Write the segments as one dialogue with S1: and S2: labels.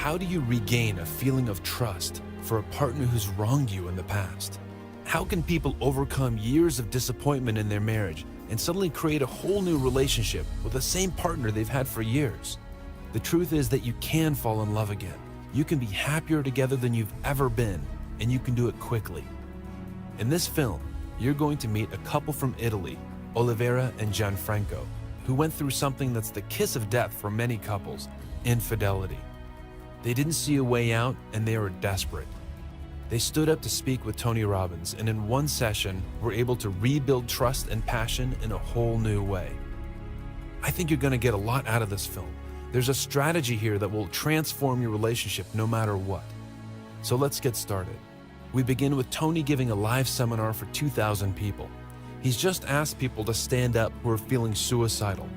S1: How do you regain a feeling of trust for a partner who's wronged you in the past? How can people overcome years of disappointment in their marriage and suddenly create a whole new relationship with the same partner they've had for years? The truth is that you can fall in love again. You can be happier together than you've ever been, and you can do it quickly. In this film, you're going to meet a couple from Italy, Olivera and Gianfranco, who went through something that's the kiss of death for many couples: infidelity. They didn't see a way out, and they were desperate. They stood up to speak with Tony Robbins, and in one session were able to rebuild trust and passion in a whole new way. I think you're going to get a lot out of this film. There's a strategy here that will transform your relationship no matter what. So let's get started. We begin with Tony giving a live seminar for 2,000 people. He's just asked people to stand up who are feeling suicidal.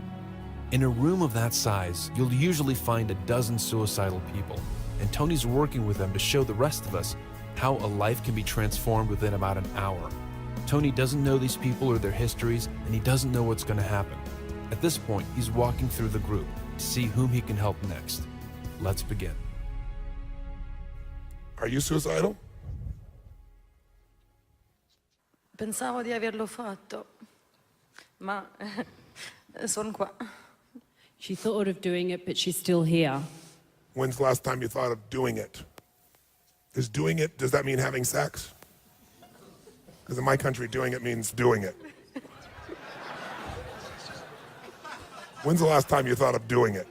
S1: In a room of that size, you'll usually find a dozen suicidal people, and Tony's working with them to show the rest of us how a life can be transformed within about an hour. Tony doesn't know these people or their histories, and he doesn't know what's going to happen. At this point, he's walking through the group to see whom he can help next. Let's begin.
S2: Are you suicidal?
S3: Pensavo di averlo fatto, ma sono qua.
S4: She thought of doing it, but she's still here.
S2: When's the last time you thought of doing it? Is doing it, does that mean having sex? Because in my country, doing it means doing it. When's the last time you thought of doing it?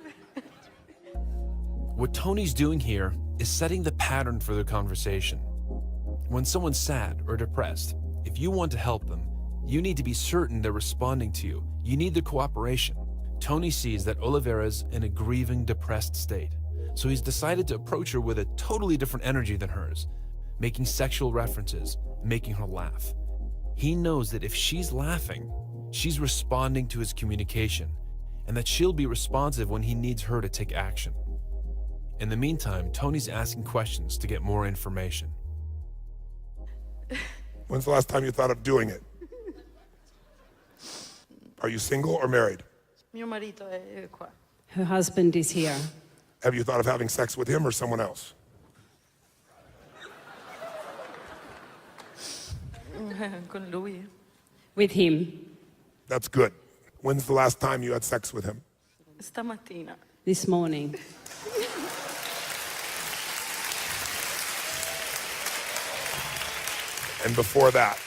S1: What Tony's doing here is setting the pattern for the conversation. When someone's sad or depressed, if you want to help them, you need to be certain they're responding to you. You need their cooperation. Tony sees that Olivera's in a grieving, depressed state, so he's decided to approach her with a totally different energy than hers, making sexual references, making her laugh. He knows that if she's laughing, she's responding to his communication, and that she'll be responsive when he needs her to take action. In the meantime, Tony's asking questions to get more information.
S2: When's the last time you thought of doing it? Are you single or married?
S3: Mio marito è qua.
S4: Her husband is here.
S2: Have you thought of having sex with him or someone else?
S3: Con lui.
S4: With him.
S2: That's good. When's the last time you had sex with him?
S3: Stamattina.
S4: This morning.
S2: And before that?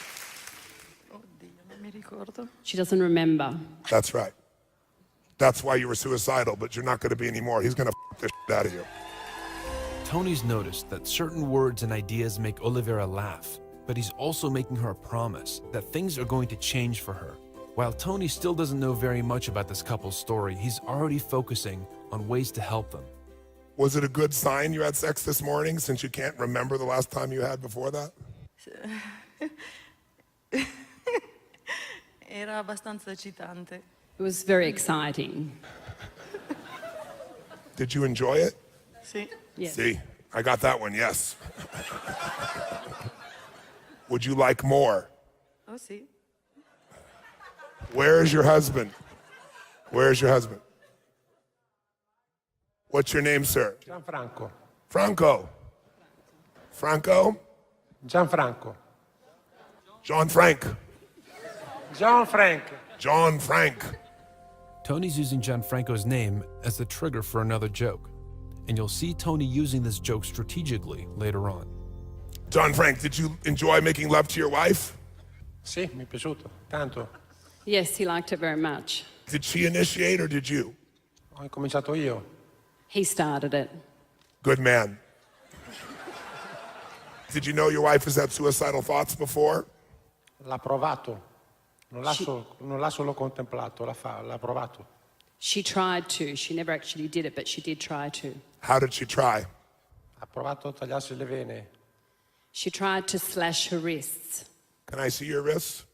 S3: Oddio, non mi ricordo.
S4: She doesn't remember.
S2: That's right. That's why you were suicidal, but you're not going to be anymore. He's going to f*** the shit out of you.
S1: Tony's noticed that certain words and ideas make Olivera laugh, but he's also making her a promise that things are going to change for her. While Tony still doesn't know very much about this couple's story, he's already focusing on ways to help them.
S2: Was it a good sign you had sex this morning since you can't remember the last time you had before that?
S3: Era abbastanza eccitante.
S4: It was very exciting.
S2: Did you enjoy it?
S3: Sì.
S4: Yes.
S2: See, I got that one, yes. Would you like more?
S3: Oh sì.
S2: Where is your husband? Where is your husband? What's your name, sir?
S5: Gianfranco.
S2: Franco. Franco?
S5: Gianfranco.
S2: John Frank.
S5: John Frank.
S2: John Frank.
S1: Tony's using Gianfranco's name as the trigger for another joke, and you'll see Tony using this joke strategically later on.
S2: John Frank, did you enjoy making love to your wife?
S5: Sì, mi è piaciuto, tanto.
S4: Yes, he liked it very much.
S2: Did she initiate or did you?
S5: Ho incominciato io.
S4: He started it.
S2: Good man. Did you know your wife has had suicidal thoughts before?
S5: L'ha provato. Non l'ha solo contemplato, l'ha provato.
S4: She tried to. She never actually did it, but she did try to.
S2: How did she try?
S5: Ha provato a tagliarsi le vene.
S4: She tried to slash her wrists.
S2: Can I see your wrists?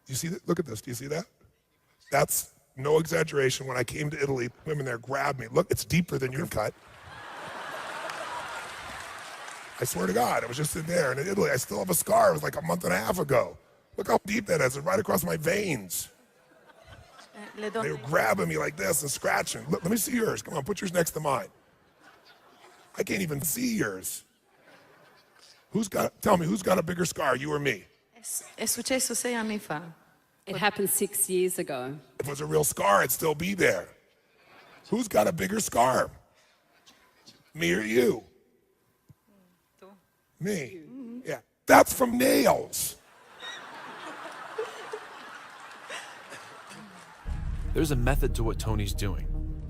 S2: You see that? Look at this. Do you see that? That's no exaggeration. When I came to Italy, women there grabbed me. Look, it's deeper than your cut. I swear to God, it was just in there. And in Italy, I still have a scar. It was like a month and a half ago. Look how deep that is. It's right across my veins.
S3: Le
S2: They
S3: donne...
S2: were grabbing me like this and scratching. Look, let me see yours. Come on, put yours next to mine. I can't even see yours. Tell me, who's got a bigger scar, you or me?
S3: È successo 6 anni fa.
S4: It happened 6 years ago.
S2: If it was a real scar, it'd still be there. Who's got a bigger scar? Me or you?
S3: Tu.
S2: Me. Yeah. That's from nails.
S1: There's a method to what Tony's doing.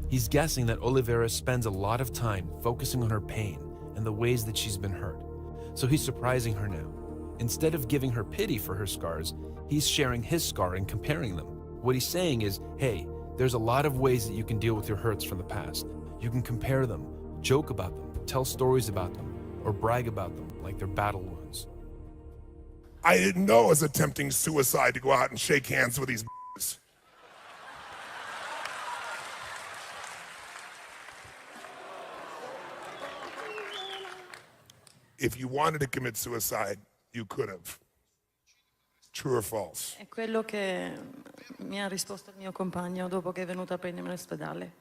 S1: He's guessing that Olivera spends a lot of time focusing on her pain and the ways that she's been hurt. So he's surprising her now. Instead of giving her pity for her scars, he's sharing his scar and comparing them. What he's saying is, hey, there's a lot of ways that you can deal with your hurts from the past. You can compare them, joke about them, tell stories about them, or brag about them like they're battle wounds.
S2: I didn't know it was attempting suicide to go out and shake hands with these b****s. If you wanted to commit suicide, you could have. True or false?
S3: È quello che mi ha risposto il mio compagno dopo che è venuto a prendermi all'ospedale.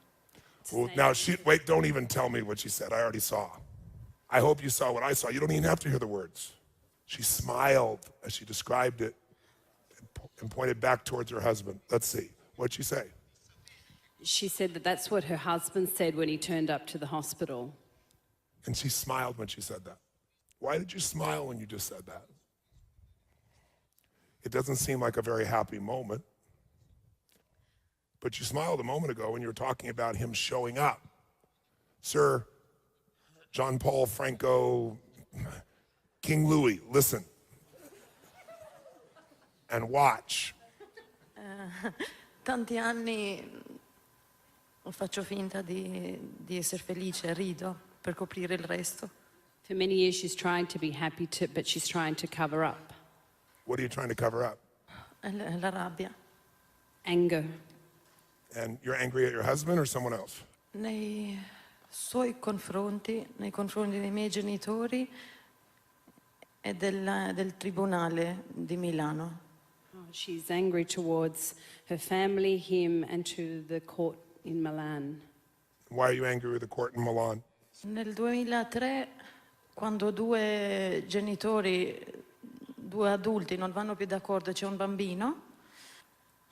S2: Well, now, wait, don't even tell me what she said. I already saw. I hope you saw what I saw. You don't even have to hear the words. She smiled as she described it and pointed back towards her husband. Let's see. What'd she say?
S4: She said that that's what her husband said when he turned up to the hospital.
S2: And she smiled when she said that. Why did you smile when you just said that? It doesn't seem like a very happy moment. But you smiled a moment ago when you were talking about him showing up. Sir, John Paul Franco, King Louis, listen. And watch.
S3: Tanti anni faccio finta di essere felice, rido per coprire il resto.
S4: For many years she's trying to be happy, but she's trying to cover up.
S2: What are you trying to cover up?
S3: La rabbia.
S4: Anger.
S2: And you're angry at your husband or someone else?
S3: Nei suoi confronti, nei confronti dei miei genitori e del tribunale di Milano.
S4: Oh, she's angry towards her family, him, and to the court in Milan.
S2: Why are you angry with the court in Milan?
S3: Nel 2003, quando due genitori, due adulti non vanno più d'accordo, c'è un bambino,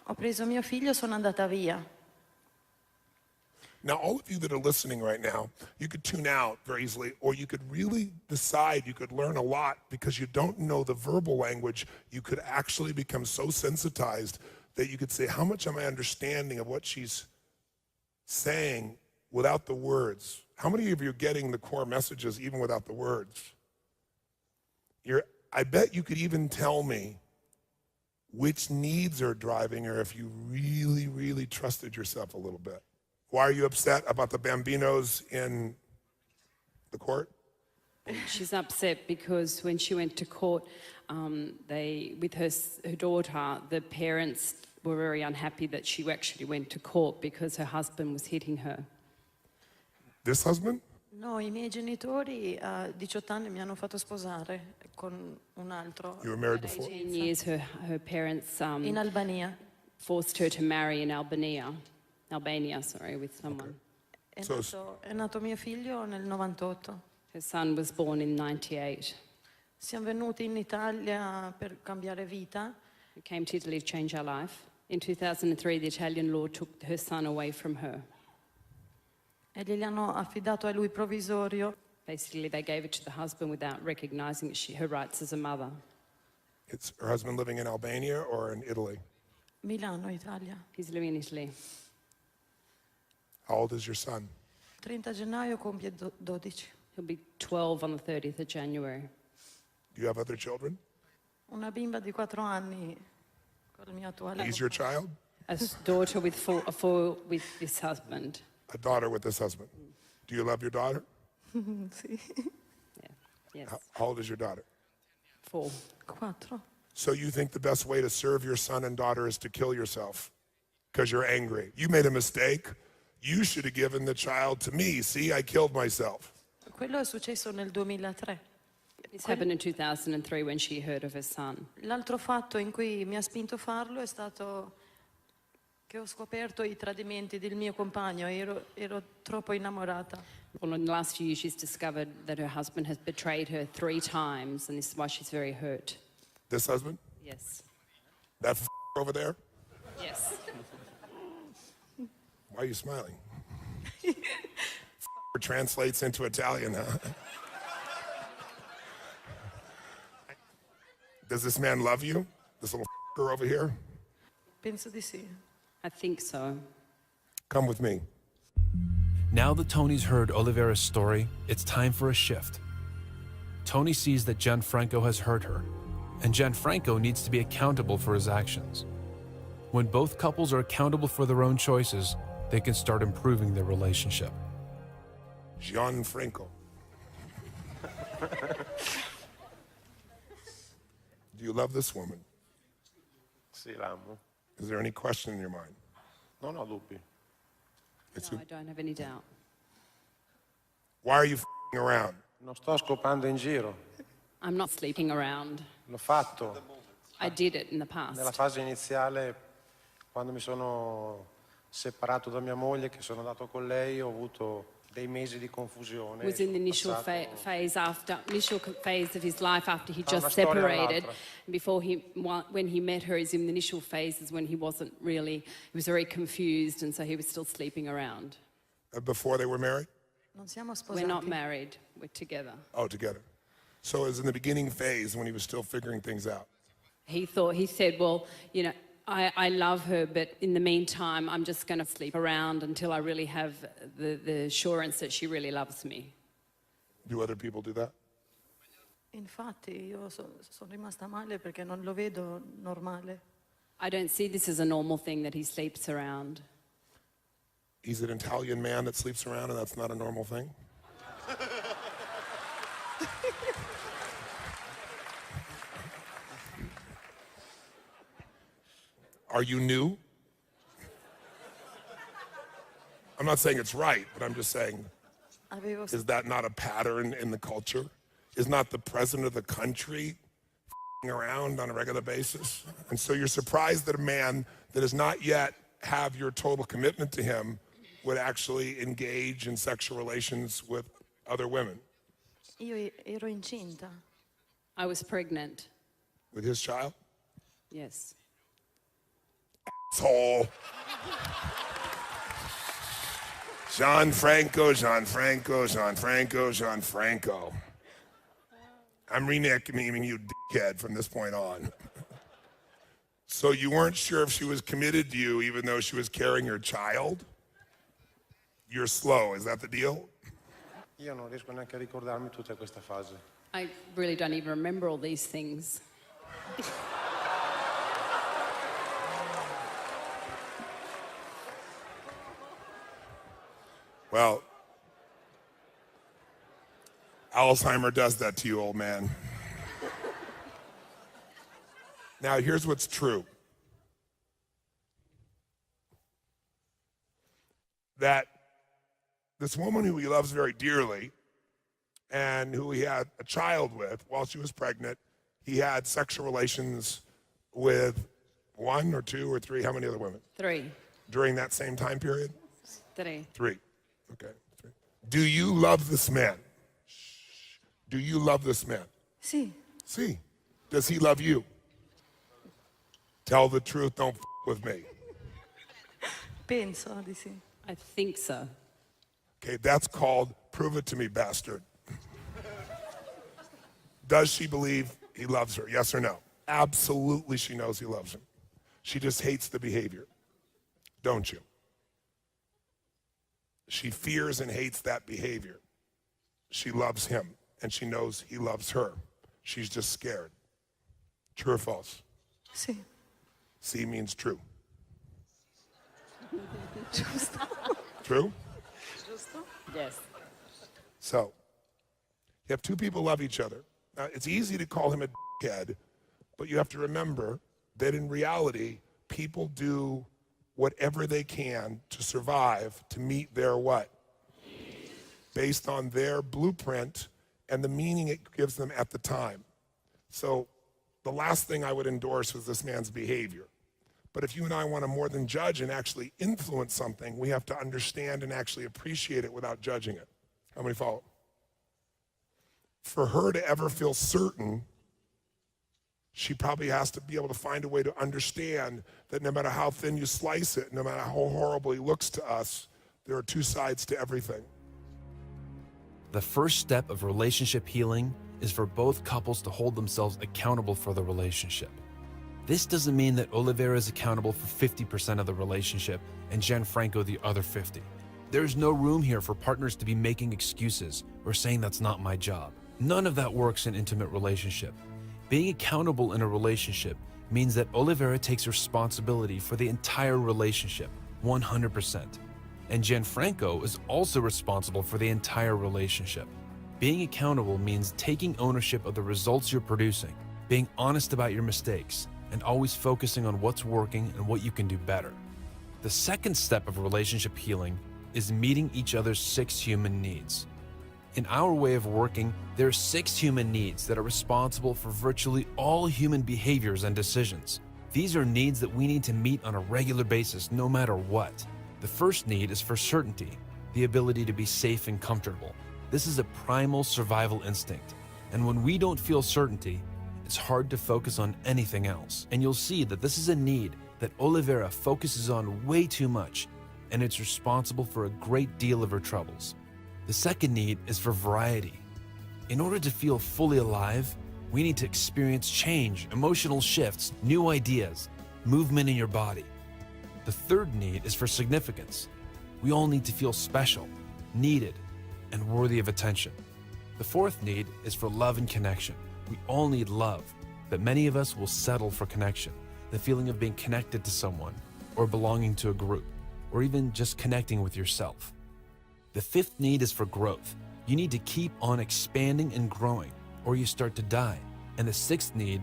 S3: ho preso mio figlio e sono andata via.
S2: Now, all of you that are listening right now, you could tune out very easily, or you could really decide you could learn a lot because you don't know the verbal language. You could actually become so sensitized that you could say, how much am I understanding of what she's saying without the words? How many of you are getting the core messages even without the words? I bet you could even tell me which needs are driving her if you really, really trusted yourself a little bit. Why are you upset about the bambinos in the court?
S4: She's upset because when she went to court, with her daughter, the parents were very unhappy that she actually went to court because her husband was hitting her.
S2: This husband?
S3: No, i miei genitori a 18 anni mi hanno fatto sposare con un altro.
S2: You were married before?
S4: 18 years, her parents
S3: In Albania.
S4: forced her to marry in Albania, with someone.
S3: È nato mio figlio nel 98.
S4: Her son was born in 98.
S3: Siamo venuti in Italia per cambiare vita.
S4: We came to Italy to change our life. In 2003, the Italian law took her son away from her.
S3: E glieli hanno affidato a lui provvisorio.
S4: Basically, they gave it to the husband without recognizing her rights as a mother.
S2: It's her husband living in Albania or in Italy?
S3: Milano, Italia.
S4: He's living in Italy.
S2: How old is your son?
S3: 30 gennaio compie 12.
S4: He'll be 12 on the 30th of January.
S2: Do you have other children?
S3: Una bimba di 4 anni con il mio attuale.
S2: He's your child?
S4: A daughter with this husband.
S2: A daughter with this husband. Do you love your daughter?
S3: Sì.
S4: Yeah. Yes.
S2: How old is your daughter?
S4: 4.
S3: 4.
S2: So you think the best way to serve your son and daughter is to kill yourself because you're angry. You made a mistake. You should have given the child to me. See, I killed myself.
S3: Quello è successo nel 2003.
S4: This happened in 2003 when she heard of her son.
S3: L'altro fatto in cui mi ha spinto a farlo è stato che ho scoperto i tradimenti del mio compagno, ero troppo innamorata.
S4: Well, in the last few years, she's discovered that her husband has betrayed her 3 times, and this is why she's very hurt.
S2: This husband?
S4: Yes.
S2: That over there?
S4: Yes.
S2: Why are you smiling? Translates into Italian, huh? Does this man love you? This little over here?
S3: Penso di sì.
S4: I think so.
S2: Come with me.
S1: Now that Tony's heard Oliveira's story, it's time for a shift. Tony sees that Gianfranco has hurt her, and Gianfranco needs to be accountable for his actions. When both couples are accountable for their own choices, they can start improving their relationship.
S2: Gianfranco. Do you love this woman?
S5: Sì, l'amo.
S2: Is there any question in your mind?
S5: Non ho dubbi.
S4: No, I don't have any doubt.
S2: Why are you around?
S5: Non sto scopando in giro.
S4: I'm not sleeping around.
S5: L'ho fatto.
S4: I did it in the past.
S5: Nella fase iniziale, quando mi sono separato da mia moglie, che sono andato con lei, ho avuto dei mesi di confusione.
S4: Was in the initial
S5: Passato-
S4: initial phase of his life after he
S5: Tra
S4: just
S5: una storia
S4: separated.
S5: all'altra.
S4: Before when he met her, is in the initial phases when he wasn't really, he was very confused, and so he was still sleeping around.
S2: Before they were married?
S3: Non siamo
S4: We're not
S3: sposati.
S4: married. We're together.
S2: Oh, together. So it was in the beginning phase when he was still figuring things out.
S4: He said, well, you know, I love her, but in the meantime, I'm just going to sleep around until I really have the assurance that she really loves me.
S2: Do other people do that?
S3: Infatti io sono rimasta male perché non lo vedo normale.
S4: I don't see this as a normal thing that he sleeps around.
S2: He's an Italian man that sleeps around and that's not a normal thing? Are you new? I'm not saying it's right, but I'm just saying,
S3: Avevo
S2: is that not a pattern in the culture? Is not the president of the country around on a regular basis? And so you're surprised that a man that does not yet have your total commitment to him would actually engage in sexual relations with other women.
S3: Io ero incinta.
S4: I was pregnant.
S2: With his child?
S4: Yes.
S2: Asshole. Gianfranco, Gianfranco, Gianfranco, Gianfranco. I'm renaming you dickhead from this point on. So you weren't sure if she was committed to you even though she was carrying your child? You're slow, is that the deal?
S5: Io non riesco neanche a ricordarmi tutta questa fase.
S4: I really don't even remember all these things.
S2: Well, Alzheimer does that to you, old man. Now, here's what's true. That this woman who he loves very dearly and who he had a child with while she was pregnant, he had sexual relations with 1 or 2 or 3, how many other women?
S4: 3.
S2: During that same time period?
S4: 3.
S2: 3. Okay. 3. Do you love this man? Do you love this man?
S3: Sì,
S2: See. Does he love you? Tell the truth, don't with me.
S3: penso di sì.
S4: I think so.
S2: Okay, that's called prove it to me, bastard. Does she believe he loves her? Yes or no? Absolutely she knows he loves him. She just hates the behavior. Don't you? She fears and hates that behavior. She loves him and she knows he loves her. She's just scared. True or false?
S3: Sì,
S2: C means true.
S3: giusto.
S2: True?
S4: Yes.
S2: So, you have 2 people love each other. Now, it's easy to call him a dickhead, but you have to remember that in reality, people do whatever they can to survive, to meet their what? Based on their blueprint and the meaning it gives them at the time. So, the last thing I would endorse was this man's behavior. But if you and I want to more than judge and actually influence something, we have to understand and actually appreciate it without judging it. How many follow? For her to ever feel certain, she probably has to be able to find a way to understand that no matter how thin you slice it, no matter how horrible he looks to us, there are two sides to everything.
S1: The first step of relationship healing is for both couples to hold themselves accountable for the relationship. This doesn't mean that Olivera is accountable for 50% of the relationship and Gianfranco the other 50. There's no room here for partners to be making excuses or saying that's not my job. None of that works in an intimate relationship. Being accountable in a relationship means that Olivera takes responsibility for the entire relationship, 100%. And Gianfranco is also responsible for the entire relationship. Being accountable means taking ownership of the results you're producing, being honest about your mistakes, and always focusing on what's working and what you can do better. The second step of relationship healing is meeting each other's 6 human needs. In our way of working, there are 6 human needs that are responsible for virtually all human behaviors and decisions. These are needs that we need to meet on a regular basis, no matter what. The first need is for certainty, the ability to be safe and comfortable. This is a primal survival instinct, and when we don't feel certainty, it's hard to focus on anything else. And you'll see that this is a need that Olivera focuses on way too much, and it's responsible for a great deal of her troubles. The second need is for variety. In order to feel fully alive, we need to experience change, emotional shifts, new ideas, movement in your body. The third need is for significance. We all need to feel special, needed, and worthy of attention. The fourth need is for love and connection. We all need love, but many of us will settle for connection, the feeling of being connected to someone, or belonging to a group, or even just connecting with yourself. The fifth need is for growth. You need to keep on expanding and growing, or you start to die. And the sixth need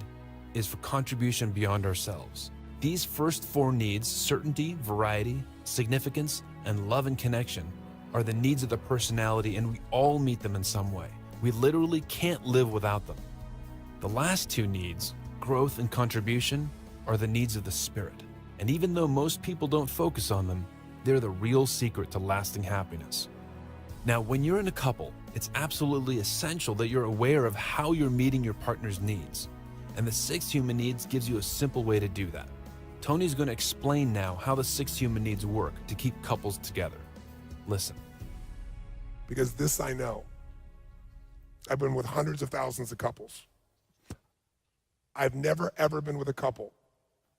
S1: is for contribution beyond ourselves. These first 4 needs, certainty, variety, significance, and love and connection, are the needs of the personality, and we all meet them in some way. We literally can't live without them. The last 2 needs, growth and contribution, are the needs of the spirit. And even though most people don't focus on them, they're the real secret to lasting happiness. Now, when you're in a couple, it's absolutely essential that you're aware of how you're meeting your partner's needs. And the 6 human needs gives you a simple way to do that. Tony's going to explain now how the 6 human needs work to keep couples together. Listen.
S2: Because this I know. I've been with hundreds of thousands of couples. I've never ever been with a couple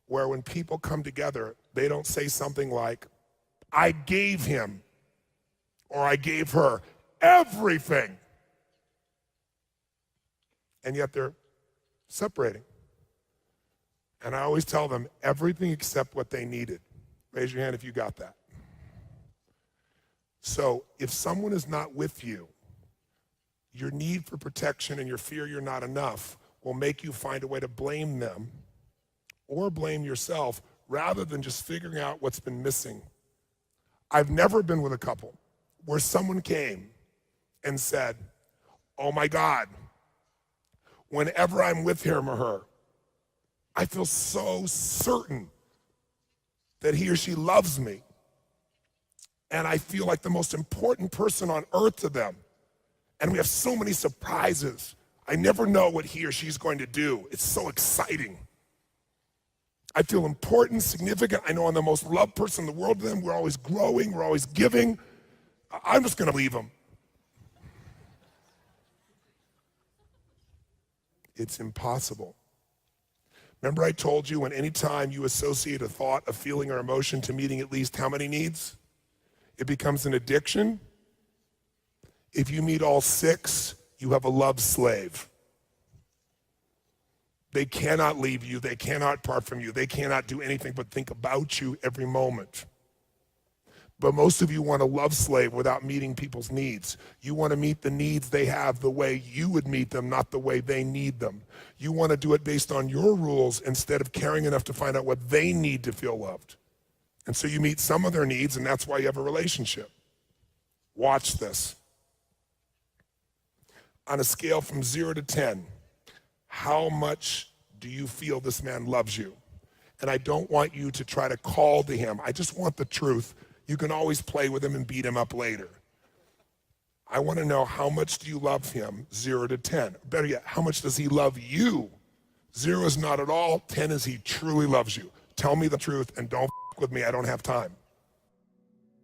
S2: where when people come together, they don't say something like, I gave him or I gave her everything. And yet they're separating. And I always tell them everything except what they needed. Raise your hand if you got that. So if someone is not with you, your need for protection and your fear you're not enough will make you find a way to blame them or blame yourself rather than just figuring out what's been missing. I've never been with a couple where someone came and said, oh my God, whenever I'm with him or her, I feel so certain that he or she loves me. And I feel like the most important person on earth to them. And we have so many surprises. I never know what he or she's going to do. It's so exciting. I feel important, significant. I know I'm the most loved person in the world to them. We're always growing. We're always giving. I'm just going to leave them. It's impossible. Remember I told you when anytime you associate a thought, a feeling, or emotion to meeting at least how many needs? It becomes an addiction. If you meet all 6, you have a love slave. They cannot leave you. They cannot part from you. They cannot do anything but think about you every moment. But most of you want a love slave without meeting people's needs. You want to meet the needs they have the way you would meet them, not the way they need them. You want to do it based on your rules instead of caring enough to find out what they need to feel loved. And so you meet some of their needs, and that's why you have a relationship. Watch this. On a scale from 0 to 10, how much do you feel this man loves you? And I don't want you to try to call to him. I just want the truth. You can always play with him and beat him up later. I want to know, how much do you love him, 0 to 10? Better yet, how much does he love you? 0 is not at all, 10 is he truly loves you. Tell me the truth and don't f with me, I don't have time.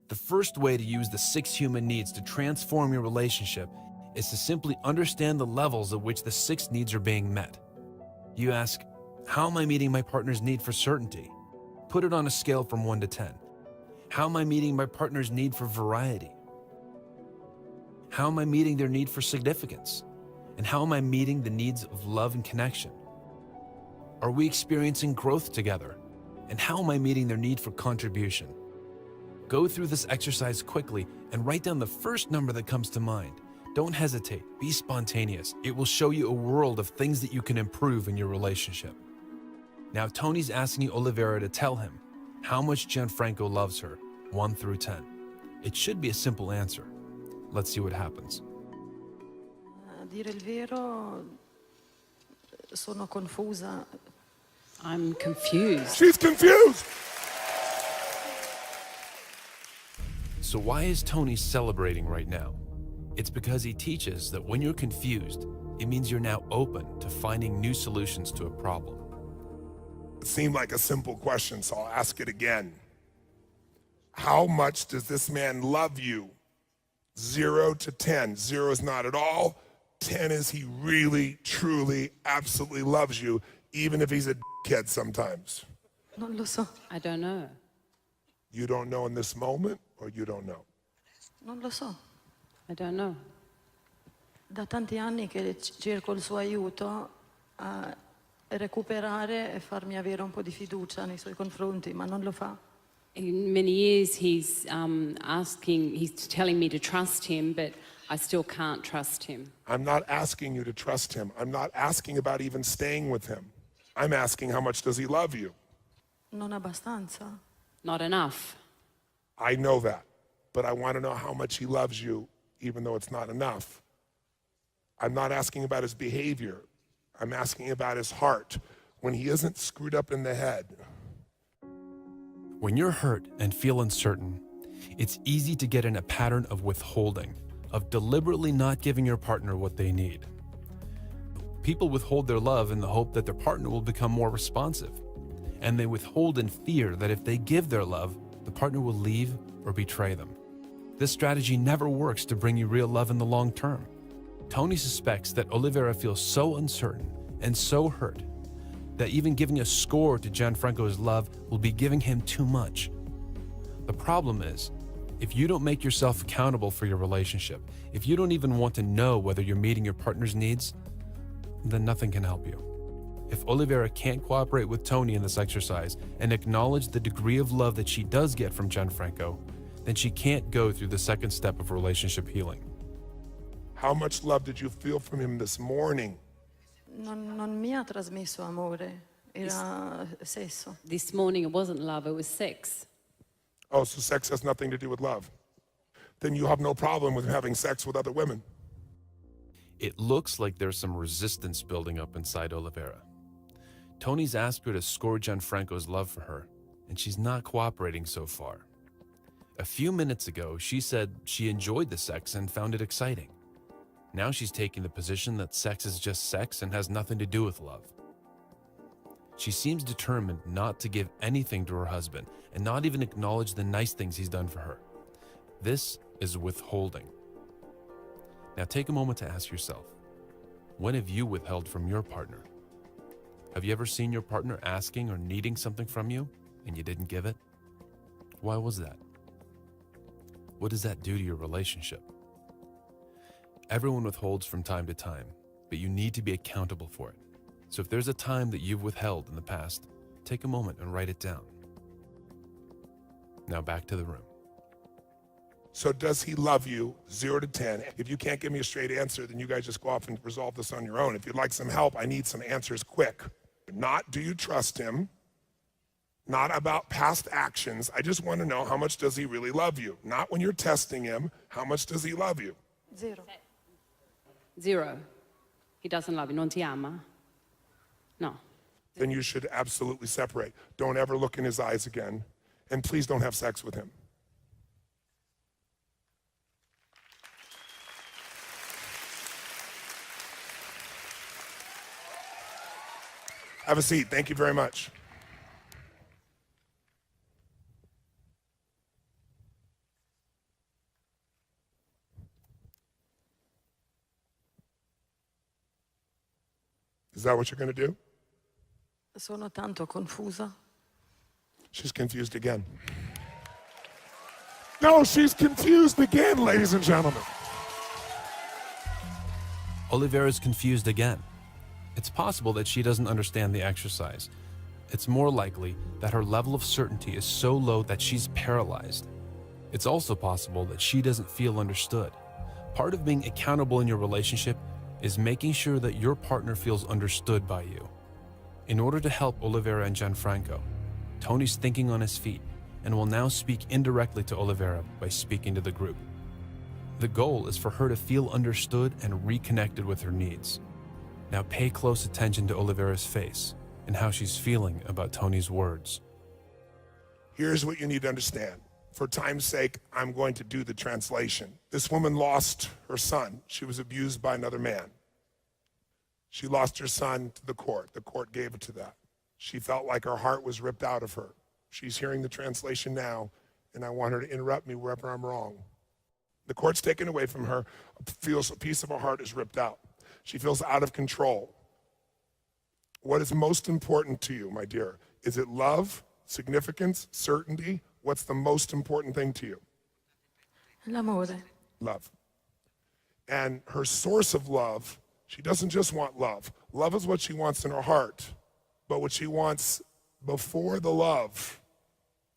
S1: The first way to use the 6 human needs to transform your relationship is to simply understand the levels at which the 6 needs are being met. You ask, how am I meeting my partner's need for certainty? Put it on a scale from 1 to 10. How am I meeting my partner's need for variety? How am I meeting their need for significance? And how am I meeting the needs of love and connection? Are we experiencing growth together? And how am I meeting their need for contribution? Go through this exercise quickly and write down the first number that comes to mind. Don't hesitate, be spontaneous. It will show you a world of things that you can improve in your relationship. Now Tony's asking Olivera to tell him how much Gianfranco loves her, 1 through 10. It should be a simple answer. Let's see what happens.
S3: A dire il vero, sono confusa.
S4: I'm confused.
S2: She's confused.
S1: So why is Tony celebrating right now? It's because he teaches that when you're confused, it means you're now open to finding new solutions to a problem.
S2: It seemed like a simple question, so I'll ask it again. How much does this man love you? 0 to 10. 0 is not at all. 10 is he really, truly, absolutely loves you, even if he's a dickhead sometimes.
S3: Non lo so,
S4: I don't know.
S2: You don't know in this moment, or you don't know?
S3: non lo so.
S4: I don't know.
S3: Da tanti anni che cerco il suo aiuto a recuperare e farmi avere un po' di fiducia nei suoi confronti, ma non lo fa.
S4: In many years, he's telling me to trust him, but I still can't trust him.
S2: I'm not asking you to trust him. I'm not asking about even staying with him. I'm asking, how much does he love you?
S3: Non abbastanza.
S4: Not enough.
S2: I know that, but I want to know how much he loves you, even though it's not enough. I'm not asking about his behavior. I'm asking about his heart, when he isn't screwed up in the head.
S1: When you're hurt and feel uncertain, it's easy to get in a pattern of withholding, of deliberately not giving your partner what they need. People withhold their love in the hope that their partner will become more responsive, and they withhold in fear that if they give their love, the partner will leave or betray them. This strategy never works to bring you real love in the long term. Tony suspects that Olivera feels so uncertain and so hurt that even giving a score to Gianfranco's love will be giving him too much. The problem is, if you don't make yourself accountable for your relationship, if you don't even want to know whether you're meeting your partner's needs, then nothing can help you. If Olivera can't cooperate with Tony in this exercise and acknowledge the degree of love that she does get from Gianfranco, then she can't go through the second step of relationship healing.
S2: How much love did you feel from him this morning?
S3: Non mi ha trasmesso amore, era sesso.
S4: This morning it wasn't love, it was sex.
S2: Oh, so sex has nothing to do with love. Then you have no problem with having sex with other women.
S1: It looks like there's some resistance building up inside Olivera. Tony's asked her to score Gianfranco's love for her, and she's not cooperating so far. A few minutes ago, she said she enjoyed the sex and found it exciting. Now she's taking the position that sex is just sex and has nothing to do with love. She seems determined not to give anything to her husband and not even acknowledge the nice things he's done for her. This is withholding. Now take a moment to ask yourself, when have you withheld from your partner? Have you ever seen your partner asking or needing something from you and you didn't give it? Why was that? What does that do to your relationship? Everyone withholds from time to time, but you need to be accountable for it. So if there's a time that you've withheld in the past, take a moment and write it down. Now back to the room.
S2: So does he love you, 0 to 10? If you can't give me a straight answer, then you guys just go off and resolve this on your own. If you'd like some help, I need some answers quick. Not do you trust him, not about past actions. I just want to know, how much does he really love you? Not when you're testing him, how much does he love you?
S3: 0.
S4: 0. He doesn't love you. Non ti ama? No.
S2: then you should absolutely separate. Don't ever look in his eyes again, and please don't have sex with him. Have a seat. Thank you very much. Is that what you're going to do?
S3: Sono tanto confusa.
S2: She's confused again. No, she's confused again, ladies and gentlemen.
S1: Olivera's confused again. It's possible that she doesn't understand the exercise. It's more likely that her level of certainty is so low that she's paralyzed. It's also possible that she doesn't feel understood. Part of being accountable in your relationship is making sure that your partner feels understood by you. In order to help Olivera and Gianfranco, Tony's thinking on his feet and will now speak indirectly to Olivera by speaking to the group. The goal is for her to feel understood and reconnected with her needs. Now pay close attention to Olivera's face and how she's feeling about Tony's words.
S2: Here's what you need to understand. For time's sake, I'm going to do the translation. This woman lost her son. She was abused by another man. She lost her son to the court. The court gave it to that. She felt like her heart was ripped out of her. She's hearing the translation now, and I want her to interrupt me wherever I'm wrong. The court's taken away from her, feels a piece of her heart is ripped out. She feels out of control. What is most important to you, my dear? Is it love, significance, certainty? What's the most important thing to you?
S3: L'amore.
S2: Love. And her source of love, she doesn't just want love. Love is what she wants in her heart. But what she wants before the love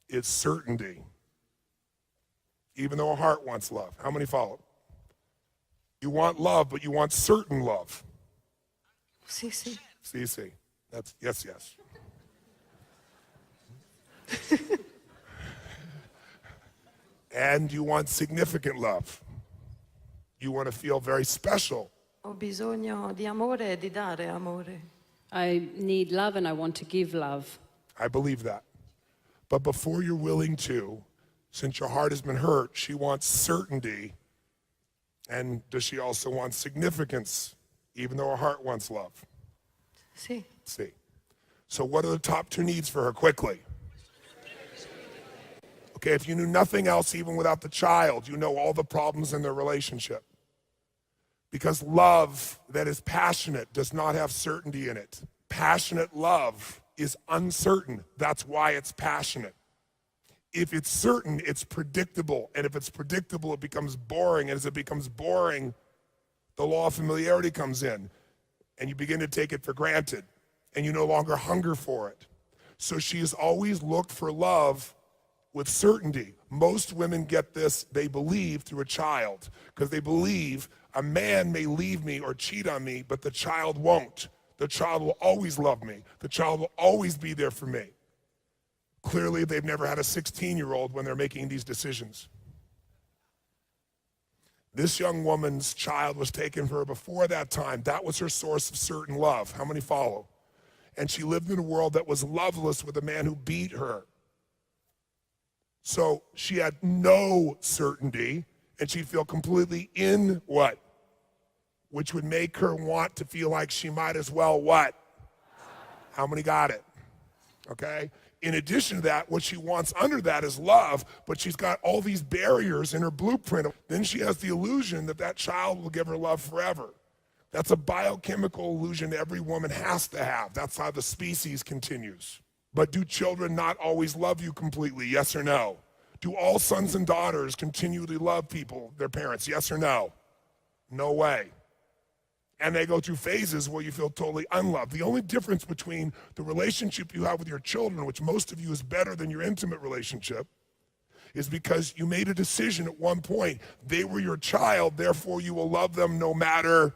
S2: is certainty. Even though her heart wants love. How many follow? You want love, but you want certain love.
S3: Sì, sì.
S2: See. That's yes. And you want significant love. You want to feel very special.
S3: Ho bisogno di amore e di dare amore.
S4: I need love and I want to give love.
S2: I believe that. But before you're willing to, since your heart has been hurt, she wants certainty. And does she also want significance, even though her heart wants love?
S3: Sì.
S2: See. So what are the top two needs for her quickly? Okay, if you knew nothing else, even without the child, you know all the problems in their relationship. Because love that is passionate does not have certainty in it. Passionate love is uncertain. That's why it's passionate. If it's certain, it's predictable. And if it's predictable, it becomes boring. And as it becomes boring, the law of familiarity comes in. And you begin to take it for granted. And you no longer hunger for it. So she has always looked for love with certainty. Most women get this, they believe, through a child. Because they believe a man may leave me or cheat on me, but the child won't. The child will always love me. The child will always be there for me. Clearly, they've never had a 16-year-old when they're making these decisions. This young woman's child was taken from her before that time. That was her source of certain love. How many follow? And she lived in a world that was loveless with a man who beat her. So she had no certainty, and she'd feel completely in what? Which would make her want to feel like she might as well what? How many got it? Okay? In addition to that, what she wants under that is love, but she's got all these barriers in her blueprint. Then she has the illusion that that child will give her love forever. That's a biochemical illusion every woman has to have. That's how the species continues. But do children not always love you completely? Yes or no? Do all sons and daughters continually love people, their parents? Yes or no? No way. And they go through phases where you feel totally unloved. The only difference between the relationship you have with your children, which most of you is better than your intimate relationship, is because you made a decision at one point. They were your child, therefore you will love them no matter.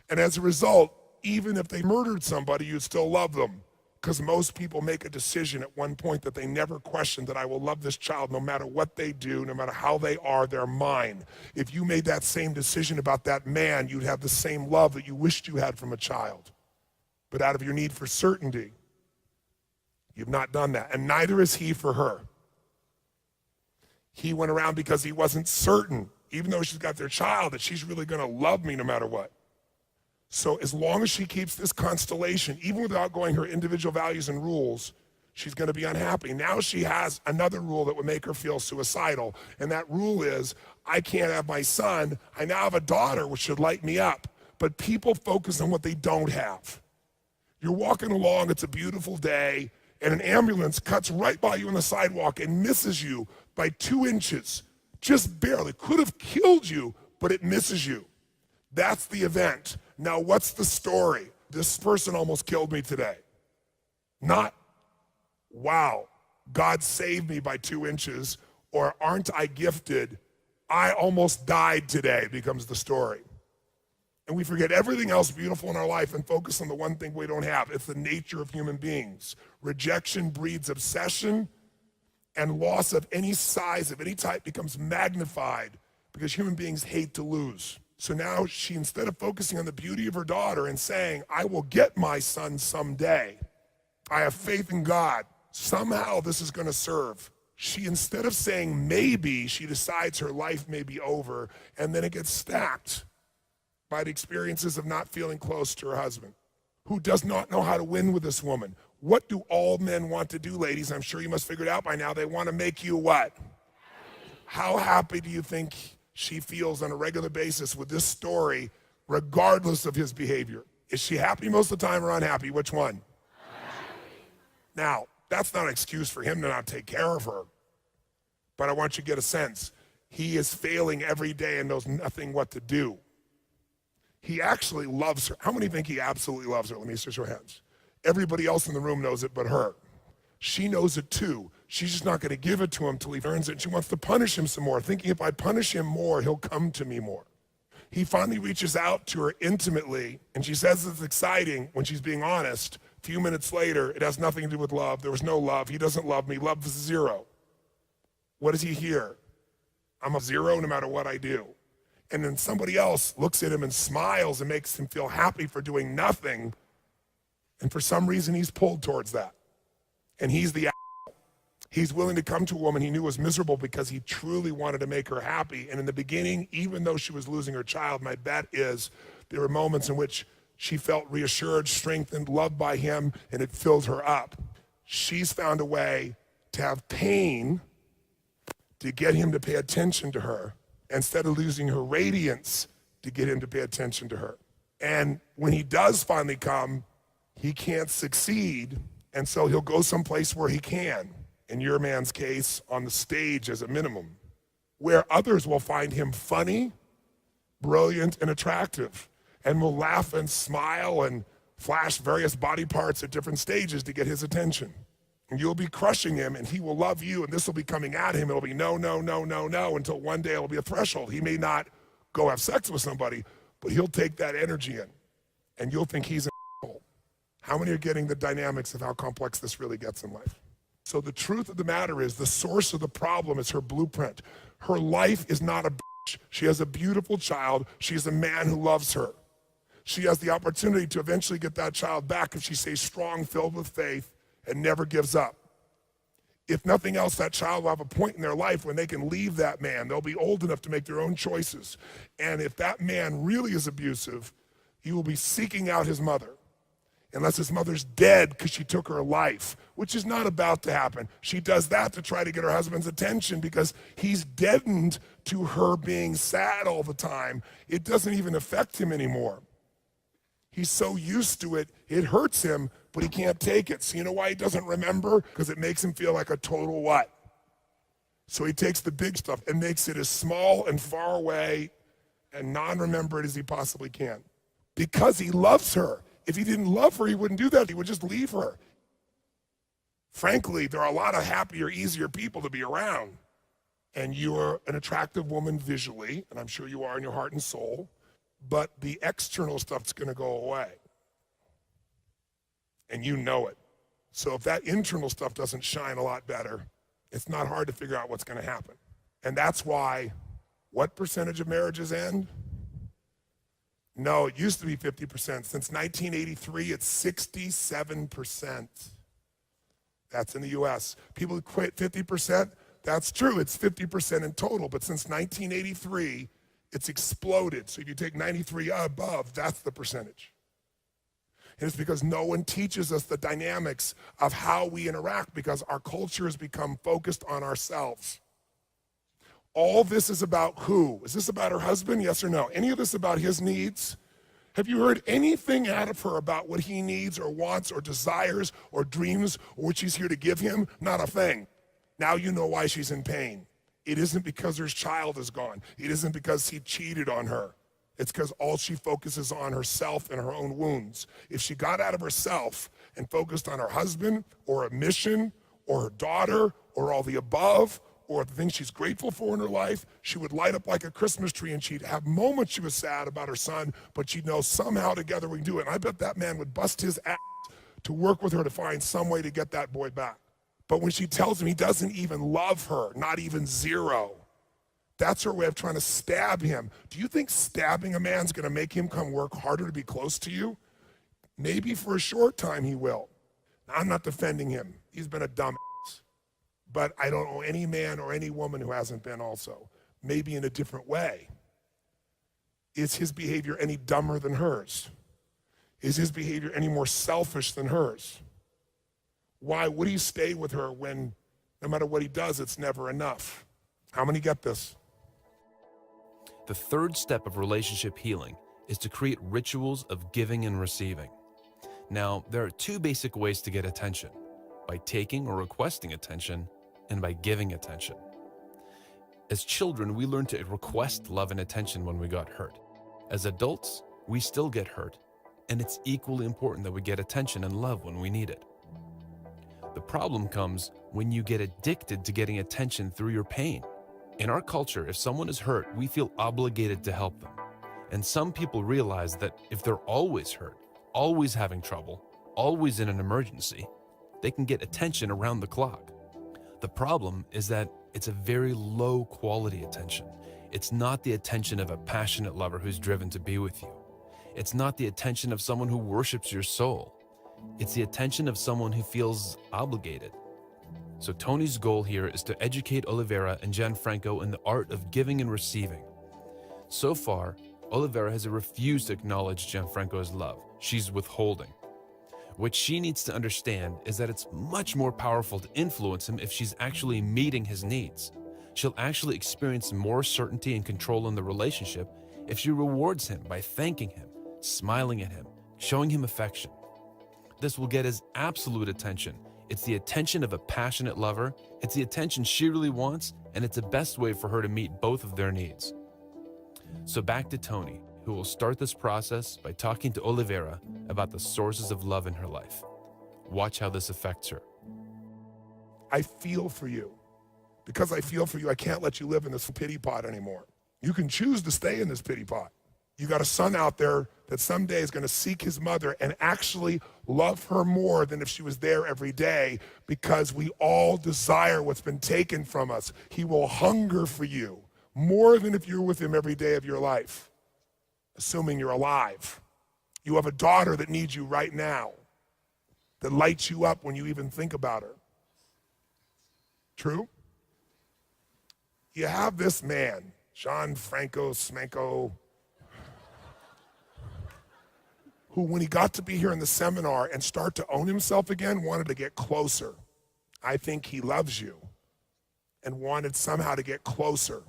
S2: And as a result, even if they murdered somebody, you'd still love them. Because most people make a decision at one point that they never question that I will love this child no matter what they do, no matter how they are, they're mine. If you made that same decision about that man, you'd have the same love that you wished you had from a child. but out of your need for certainty. You've not done that, and neither is he for her. He went around because he wasn't certain, even though she's got their child, that she's really going to love me no matter what. So as long as she keeps this constellation, even without going her individual values and rules, she's going to be unhappy. Now she has another rule that would make her feel suicidal, and that rule is, I can't have my son. I now have a daughter, which should light me up. But people focus on what they don't have. You're walking along, it's a beautiful day, and an ambulance cuts right by you on the sidewalk and misses you by 2 inches, just barely. Could have killed you, but it misses you. That's the event. Now, what's the story? This person almost killed me today. Not, wow, God saved me by 2 inches, or aren't I gifted? I almost died today becomes the story. And we forget everything else beautiful in our life and focus on the one thing we don't have. It's the nature of human beings. Rejection breeds obsession, and loss of any size, of any type, becomes magnified because human beings hate to lose. So now she, instead of focusing on the beauty of her daughter and saying, I will get my son someday, I have faith in God, somehow this is going to serve. She, instead of saying maybe, she decides her life may be over, and then it gets stacked by the experiences of not feeling close to her husband, who does not know how to win with this woman. What do all men want to do, ladies? I'm sure you must figure it out by now. They want to make you what? How happy do you think she feels on a regular basis with this story, regardless of his behavior? Is she happy most of the time or unhappy? Which one? Now, that's not an excuse for him to not take care of her, but I want you to get a sense. He is failing every day and knows nothing what to do. He actually loves her. How many think he absolutely loves her? Let me see your hands. Everybody else in the room knows it but her. She knows it too. She's just not going to give it to him till he earns it. She wants to punish him some more, thinking if I punish him more, he'll come to me more. He finally reaches out to her intimately, and she says it's exciting when she's being honest. A few minutes later, it has nothing to do with love. There was no love. He doesn't love me. Love is 0. What does he hear? I'm a 0 no matter what I do. And then somebody else looks at him and smiles and makes him feel happy for doing nothing. And for some reason, he's pulled towards that. And he's the asshole. He's willing to come to a woman he knew was miserable because he truly wanted to make her happy. And in the beginning, even though she was losing her child, my bet is there were moments in which she felt reassured, strengthened, loved by him, and it filled her up. She's found a way to have pain to get him to pay attention to her, instead of losing her radiance to get him to pay attention to her. And when he does finally come, he can't succeed, and so he'll go someplace where he can. In your man's case, on the stage as a minimum, where others will find him funny, brilliant, and attractive, and will laugh and smile and flash various body parts at different stages to get his attention. And you'll be crushing him, and he will love you, and this will be coming at him. It'll be no, no, no, no, no, until one day it'll be a threshold. He may not go have sex with somebody, but he'll take that energy in, and you'll think he's an asshole. How many are getting the dynamics of how complex this really gets in life? So the truth of the matter is the source of the problem is her blueprint. Her life is not a bitch. She has a beautiful child. She has a man who loves her. She has the opportunity to eventually get that child back if she stays strong, filled with faith, and never gives up. If nothing else, that child will have a point in their life when they can leave that man. They'll be old enough to make their own choices. And if that man really is abusive, he will be seeking out his mother. Unless his mother's dead because she took her life, which is not about to happen. She does that to try to get her husband's attention because he's deadened to her being sad all the time. It doesn't even affect him anymore. He's so used to it, it hurts him, but he can't take it. So you know why he doesn't remember? Because it makes him feel like a total what? So he takes the big stuff and makes it as small and far away and non-remembered as he possibly can. Because he loves her. If he didn't love her, he wouldn't do that. He would just leave her. Frankly, there are a lot of happier, easier people to be around. And you're an attractive woman visually, and I'm sure you are in your heart and soul, but the external stuff's gonna go away. And you know it. So if that internal stuff doesn't shine a lot better, it's not hard to figure out what's gonna happen. And that's why, what percentage of marriages end? No, it used to be 50%. Since 1983, it's 67%. That's in the US. People who quit 50%, that's true, it's 50% in total, but since 1983, it's exploded. So if you take 93 above, that's the percentage. And it's because no one teaches us the dynamics of how we interact because our culture has become focused on ourselves. All this is about who? Is this about her husband? Yes or no? Any of this about his needs? Have you heard anything out of her about what he needs or wants or desires or dreams or what she's here to give him? Not a thing. Now you know why she's in pain. It isn't because her child is gone. It isn't because he cheated on her. It's because all she focuses on herself and her own wounds. If she got out of herself and focused on her husband or a mission or her daughter or all the above or the things she's grateful for in her life, she would light up like a Christmas tree and she'd have moments she was sad about her son, but she'd know somehow together we can do it. And I bet that man would bust his ass to work with her to find some way to get that boy back. But when she tells him he doesn't even love her, not even zero, that's her way of trying to stab him. Do you think stabbing a man's gonna make him come work harder to be close to you? Maybe for a short time he will. I'm not defending him. He's been a dumbass. But I don't know any man or any woman who hasn't been also. Maybe in a different way. Is his behavior any dumber than hers? Is his behavior any more selfish than hers? Why would he stay with her when no matter what he does, it's never enough? How many get this?
S1: The third step of relationship healing is to create rituals of giving and receiving. Now, there are two basic ways to get attention: by taking or requesting attention, and by giving attention. As children, we learn to request love and attention when we got hurt. As adults, we still get hurt, and it's equally important that we get attention and love when we need it. The problem comes when you get addicted to getting attention through your pain. In our culture, if someone is hurt, we feel obligated to help them. And some people realize that if they're always hurt, always having trouble, always in an emergency, they can get attention around the clock. The problem is that it's a very low quality attention. It's not the attention of a passionate lover who's driven to be with you. It's not the attention of someone who worships your soul. It's the attention of someone who feels obligated. So Tony's goal here is to educate Olivera and Gianfranco in the art of giving and receiving. So far, Olivera has refused to acknowledge Gianfranco's love. She's withholding. What she needs to understand is that it's much more powerful to influence him if she's actually meeting his needs. She'll actually experience more certainty and control in the relationship if she rewards him by thanking him, smiling at him, showing him affection. This will get his absolute attention. It's the attention of a passionate lover, it's the attention she really wants, and it's the best way for her to meet both of their needs. So back to Tony, who will start this process by talking to Olivera about the sources of love in her life. Watch how this affects her.
S2: I feel for you. Because I feel for you, I can't let you live in this pity pot anymore. You can choose to stay in this pity pot. You got a son out there that someday is going to seek his mother and actually love her more than if she was there every day, because we all desire what's been taken from us. He will hunger for you more than if you're with him every day of your life, assuming you're alive. You have a daughter that needs you right now, that lights you up when you even think about her. True? You have this man, Gianfranco Smanko, who when he got to be here in the seminar and start to own himself again, wanted to get closer. I think he loves you and wanted somehow to get closer.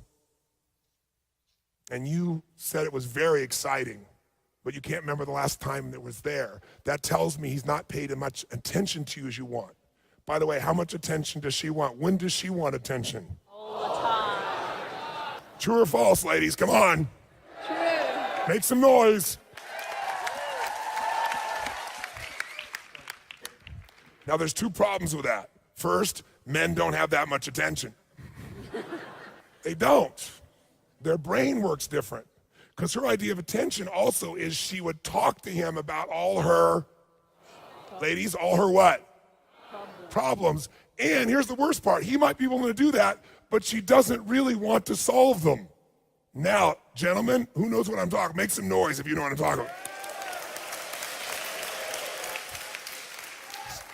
S2: And you said it was very exciting, but you can't remember the last time that was there. That tells me he's not paid as much attention to you as you want. By the way, how much attention does she want? When does she want attention?
S4: All the time.
S2: True or false, ladies? Come on.
S4: True.
S2: Make some noise. Now, there's two problems with that. First, men don't have that much attention. They don't. Their brain works different. Because her idea of attention also is she would talk to him about all her, ladies, all her what? Problems. And here's the worst part. He might be willing to do that, but she doesn't really want to solve them. Now, gentlemen, who knows what I'm talking? Make some noise if you know what I'm talking about.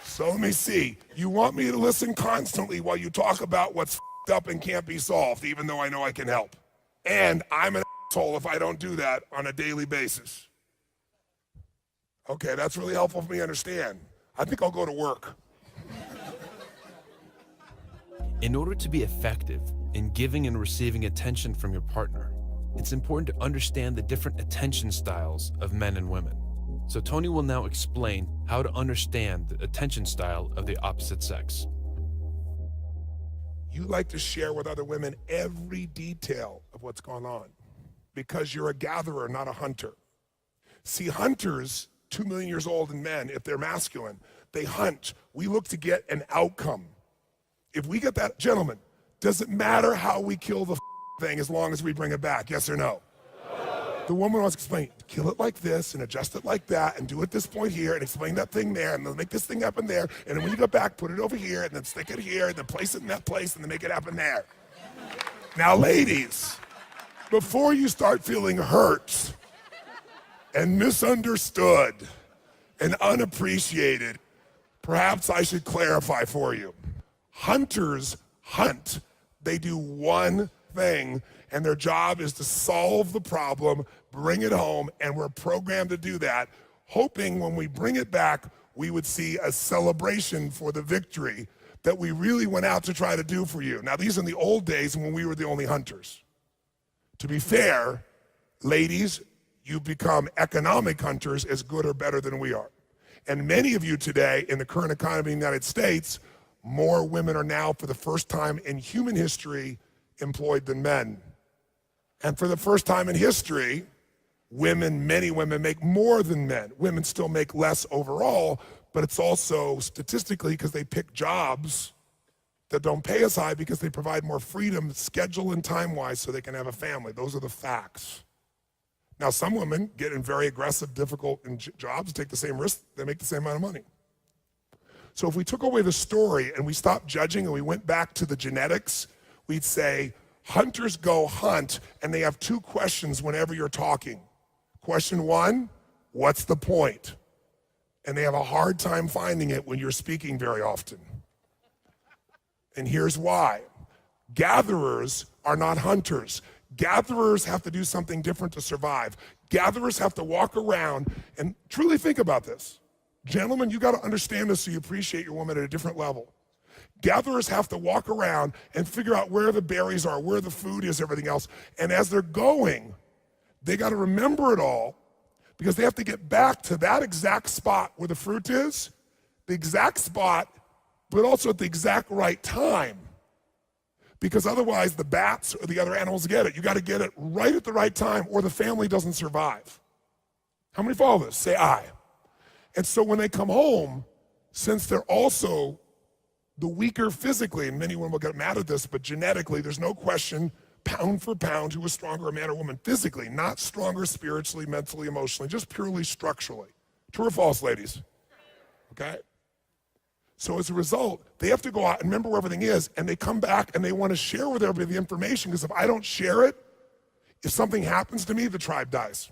S2: So let me see. You want me to listen constantly while you talk about what's f***ed up and can't be solved, even though I know I can help. And I'm an asshole if I don't do that on a daily basis. Okay, that's really helpful for me to understand. I think I'll go to work.
S1: In order to be effective in giving and receiving attention from your partner, it's important to understand the different attention styles of men and women. So Tony will now explain how to understand the attention style of the opposite sex.
S2: You like to share with other women every detail of what's going on because you're a gatherer, not a hunter. See, hunters, 2 million years old in men, if they're masculine, they hunt. We look to get an outcome. If we get that, gentlemen, does it matter how we kill the thing as long as we bring it back? Yes or no? The woman wants to explain, kill it like this and adjust it like that and do it this point here and explain that thing there and then make this thing happen there. And then when you go back, put it over here and then stick it here and then place it in that place and then make it happen there. Now, ladies, before you start feeling hurt and misunderstood and unappreciated, perhaps I should clarify for you. Hunters hunt. They do one thing, and their job is to solve the problem, bring it home, and we're programmed to do that, hoping when we bring it back, we would see a celebration for the victory that we really went out to try to do for you. Now, these are in the old days when we were the only hunters. To be fair, ladies, you become economic hunters as good or better than we are. And many of you today, in the current economy in the United States, more women are now, for the first time in human history, employed than men. And for the first time in history, many women make more than men. Women still make less overall, but it's also statistically because they pick jobs that don't pay as high because they provide more freedom, schedule and time-wise, so they can have a family. Those are the facts. Now, some women get in very aggressive, difficult jobs, take the same risk, they make the same amount of money. So if we took away the story and we stopped judging and we went back to the genetics, we'd say, hunters go hunt, and they have 2 questions whenever you're talking. Question 1, what's the point? And they have a hard time finding it when you're speaking very often. And here's why. Gatherers are not hunters. Gatherers have to do something different to survive. Gatherers have to walk around and truly think about this. Gentlemen, you got to understand this so you appreciate your woman at a different level. Gatherers have to walk around and figure out where the berries are, where the food is, everything else. And as they're going, they got to remember it all because they have to get back to that exact spot where the fruit is, the exact spot, but also at the exact right time. Because otherwise the bats or the other animals get it. You got to get it right at the right time or the family doesn't survive. How many follow this? Say aye. And so when they come home, since they're also the weaker physically, and many women will get mad at this, but genetically, there's no question, pound for pound, who is stronger, a man or woman, physically, not stronger spiritually, mentally, emotionally, just purely structurally. True or false, ladies? Okay? So as a result, they have to go out and remember where everything is, and they come back and they want to share with everybody the information, because if I don't share it, if something happens to me, the tribe dies.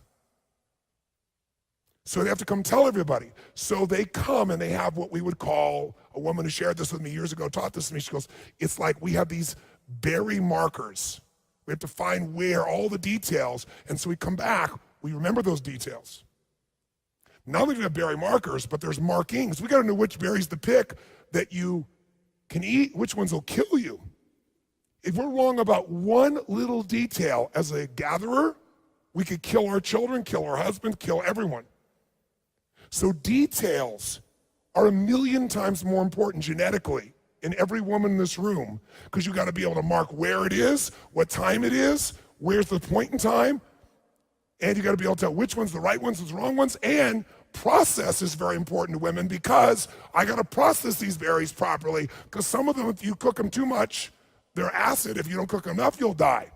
S2: So they have to come tell everybody. So they come and they have what we would call, a woman who shared this with me years ago, taught this to me, she goes, it's like we have these berry markers. We have to find where all the details, and so we come back, we remember those details. Not only do we have berry markers, but there's markings. We gotta know which berries to pick that you can eat, which ones will kill you. If we're wrong about one little detail as a gatherer, we could kill our children, kill our husband, kill everyone. So details are 1,000,000 times more important genetically in every woman in this room, because you got to be able to mark where it is, what time it is, where's the point in time, and you got to be able to tell which one's the right ones, the wrong ones, and process is very important to women, because I got to process these berries properly, because some of them, if you cook them too much, they're acid. If you don't cook enough, you'll die.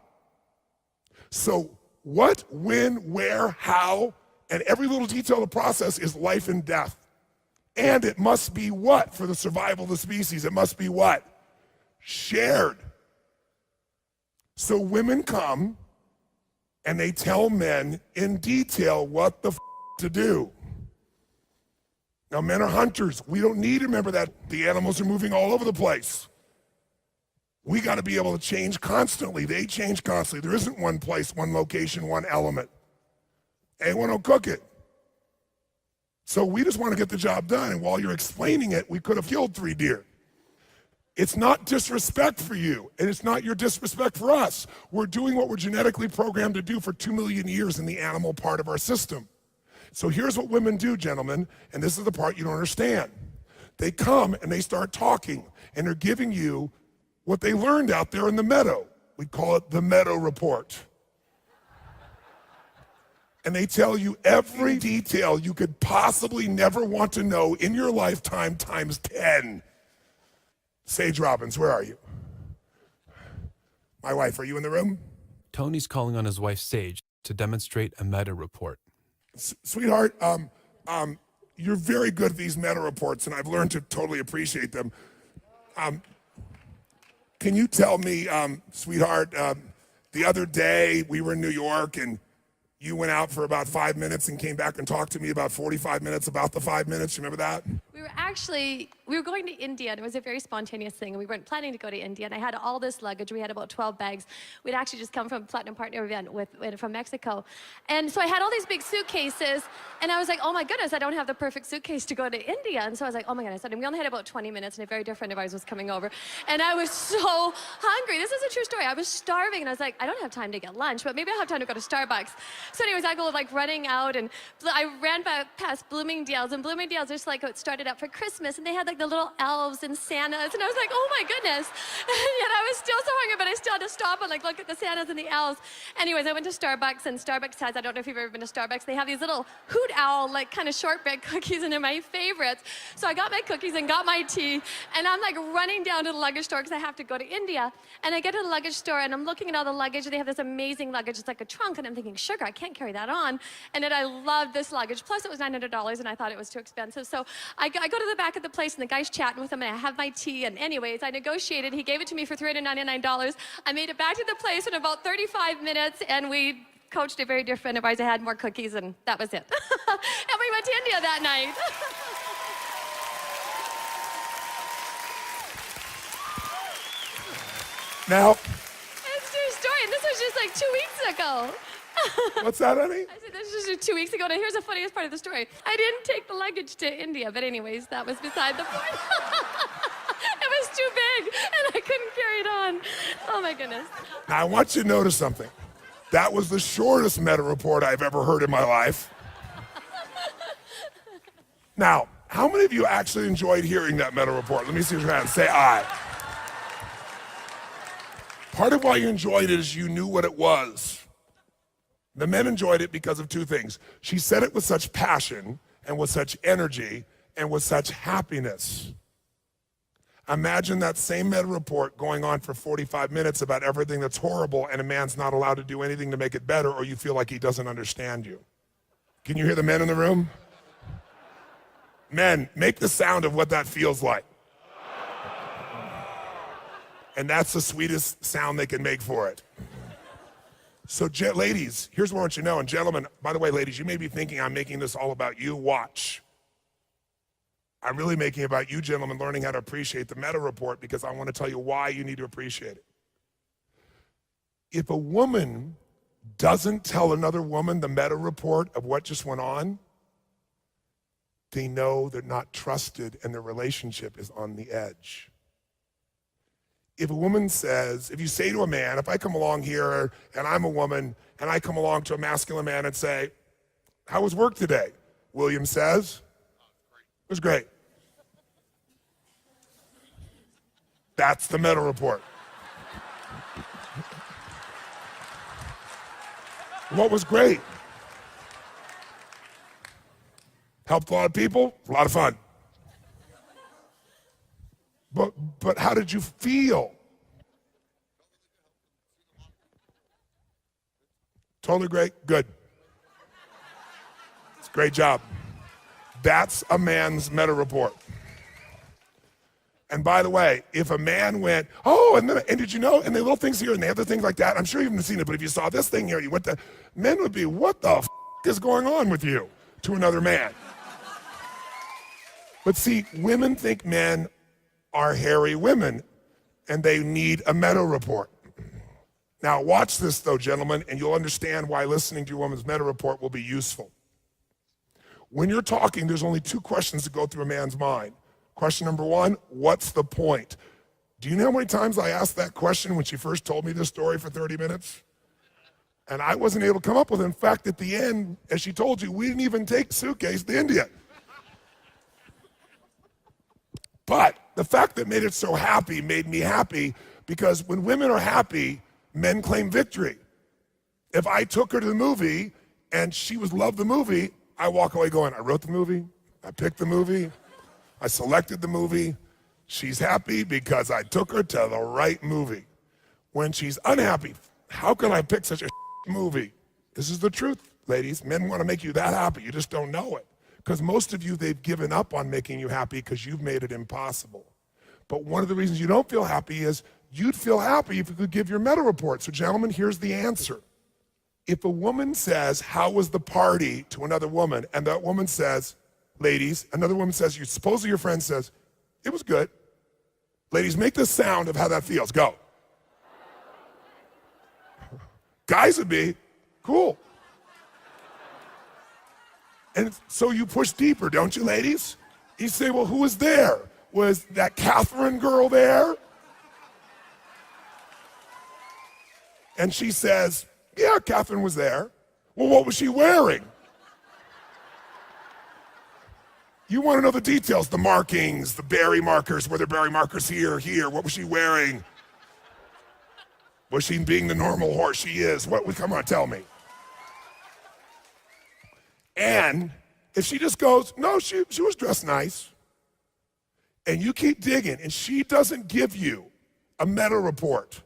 S2: So what, when, where, how, and every little detail of the process is life and death. And it must be what? For the survival of the species, it must be what? Shared. So women come And they tell men in detail what the to do. Now, men are hunters. We don't need to remember that the animals are moving all over the place. We got to be able to change constantly. They change constantly. There isn't one place, one location, one element. Anyone will cook it. So we just want to get the job done. And while you're explaining it, we could have killed 3 deer. It's not disrespect for you, and it's not your disrespect for us. We're doing what we're genetically programmed to do for 2 million years in the animal part of our system. So here's what women do, gentlemen, and this is the part you don't understand. They come and they start talking, and they're giving you what they learned out there in the meadow. We call it the meadow report. And they tell you every detail you could possibly never want to know in your lifetime times 10. Sage Robbins, where are you? My wife, are you in the room?
S1: Tony's calling on his wife Sage to demonstrate a meta report.
S2: Sweetheart, you're very good at these meta reports, and I've learned to totally appreciate them. Can you tell me, sweetheart, the other day we were in New York and you went out for about 5 minutes and came back and talked to me about 45 minutes about the 5 minutes. You remember that?
S6: We were going to India, and it was a very spontaneous thing, and we weren't planning to go to India, and I had all this luggage. We had about 12 bags. We'd actually just come from a Platinum Partner event from Mexico. And so I had all these big suitcases, and I was like, oh my goodness, I don't have the perfect suitcase to go to India. And so I was like, oh my goodness. And we only had about 20 minutes, and a very dear friend of ours was coming over. And I was so hungry. This is a true story. I was starving, and I was like, I don't have time to get lunch, but maybe I'll have time to go to Starbucks. So anyways, I go like running out, and I ran past Bloomingdale's, and Bloomingdale's just like it started up for Christmas, and they had like the little elves and Santas, and I was like, oh my goodness. And yet I was still so hungry, but I still had to stop and like look at the Santas and the elves. Anyways, I went to Starbucks, and Starbucks has, I don't know if you've ever been to Starbucks, they have these little hoot owl, like kind of shortbread cookies, and they're my favorites. So I got my cookies and got my tea, and I'm like running down to the luggage store because I have to go to India. And I get to the luggage store, and I'm looking at all the luggage, and they have this amazing luggage. It's like a trunk, and I'm thinking, sugar, I can't carry that on. And then I loved this luggage. Plus it was $900, and I thought it was too expensive. So I go to the back of the place, and the guy's chatting with him, and I have my tea. And anyways, I negotiated. He gave it to me for $399. I made it back to the place in about 35 minutes, and we coached a very dear friend of ours. I had more cookies, and that was it. And we went to India that night.
S2: Now,
S6: It's a true story, and this was just like 2 weeks ago.
S2: what's that, honey?
S6: I said, this was just 2 weeks ago. Now, here's the funniest part of the story. I didn't take the luggage to India, but anyways, that was beside the point. It was too big, and I couldn't carry it on. Oh, my goodness.
S2: Now, I want you to notice something. That was the shortest meta report I've ever heard in my life. Now, how many of you actually enjoyed hearing that meta report? Let me see your hand. Say aye. Part of why you enjoyed it is you knew what it was. The men enjoyed it because of 2 things. She said it with such passion and with such energy and with such happiness. Imagine that same meta report going on for 45 minutes about everything that's horrible, and a man's not allowed to do anything to make it better, or you feel like he doesn't understand you. Can you hear the men in the room? Men, make the sound of what that feels like. And that's the sweetest sound they can make for it. So ladies, here's what I want you to know, and gentlemen, by the way, ladies, you may be thinking I'm making this all about you. Watch. I'm really making it about you, gentlemen, learning how to appreciate the meta report, because I want to tell you why you need to appreciate it. If a woman doesn't tell another woman the meta report of what just went on, they know they're not trusted and their relationship is on the edge. If a woman says, if you say to a man, if I come along here and I'm a woman and I come along to a masculine man and say, how was work today? William says, it was great. That's the meta report. What was great? Helped a lot of people, a lot of fun. But how did you feel? Totally great, good. It's a great job. That's a man's meta report. And by the way, if a man went, oh, and did you know, and the little things here and the other things like that, I'm sure you haven't seen it, but if you saw this thing here, you went to, men would be, what the is going on with you, to another man. But see, women think men are hairy women, and they need a meta report. Now watch this though, gentlemen, and you'll understand why listening to your woman's meta report will be useful. When you're talking, there's only 2 questions that go through a man's mind. Question number 1, what's the point? Do you know how many times I asked that question when she first told me this story for 30 minutes? And I wasn't able to come up with it. In fact, at the end, as she told you, we didn't even take a suitcase to India. But the fact that made it so happy made me happy, because when women are happy, men claim victory. If I took her to the movie and she loved the movie, I walk away going, I wrote the movie, I picked the movie, I selected the movie. She's happy because I took her to the right movie. When she's unhappy, how can I pick such a movie? This is the truth, ladies. Men want to make you that happy. You just don't know it. Because most of you, they've given up on making you happy because you've made it impossible. But one of the reasons you don't feel happy is you'd feel happy if you could give your meta report. So gentlemen, here's the answer. If a woman says, how was the party, to another woman, and that woman says, ladies, another woman says, supposedly your friend says, it was good. Ladies, make the sound of how that feels. Go. Guys would be, cool. And so you push deeper, don't you, ladies? You say, well, who was there? Was that Catherine girl there? And she says, yeah, Catherine was there. Well, what was she wearing? You want to know the details, the markings, the berry markers, were there berry markers here? What was she wearing? Was she being the normal horse she is? Come on, tell me. And if she just goes, no, she was dressed nice, and you keep digging, and she doesn't give you a meta report,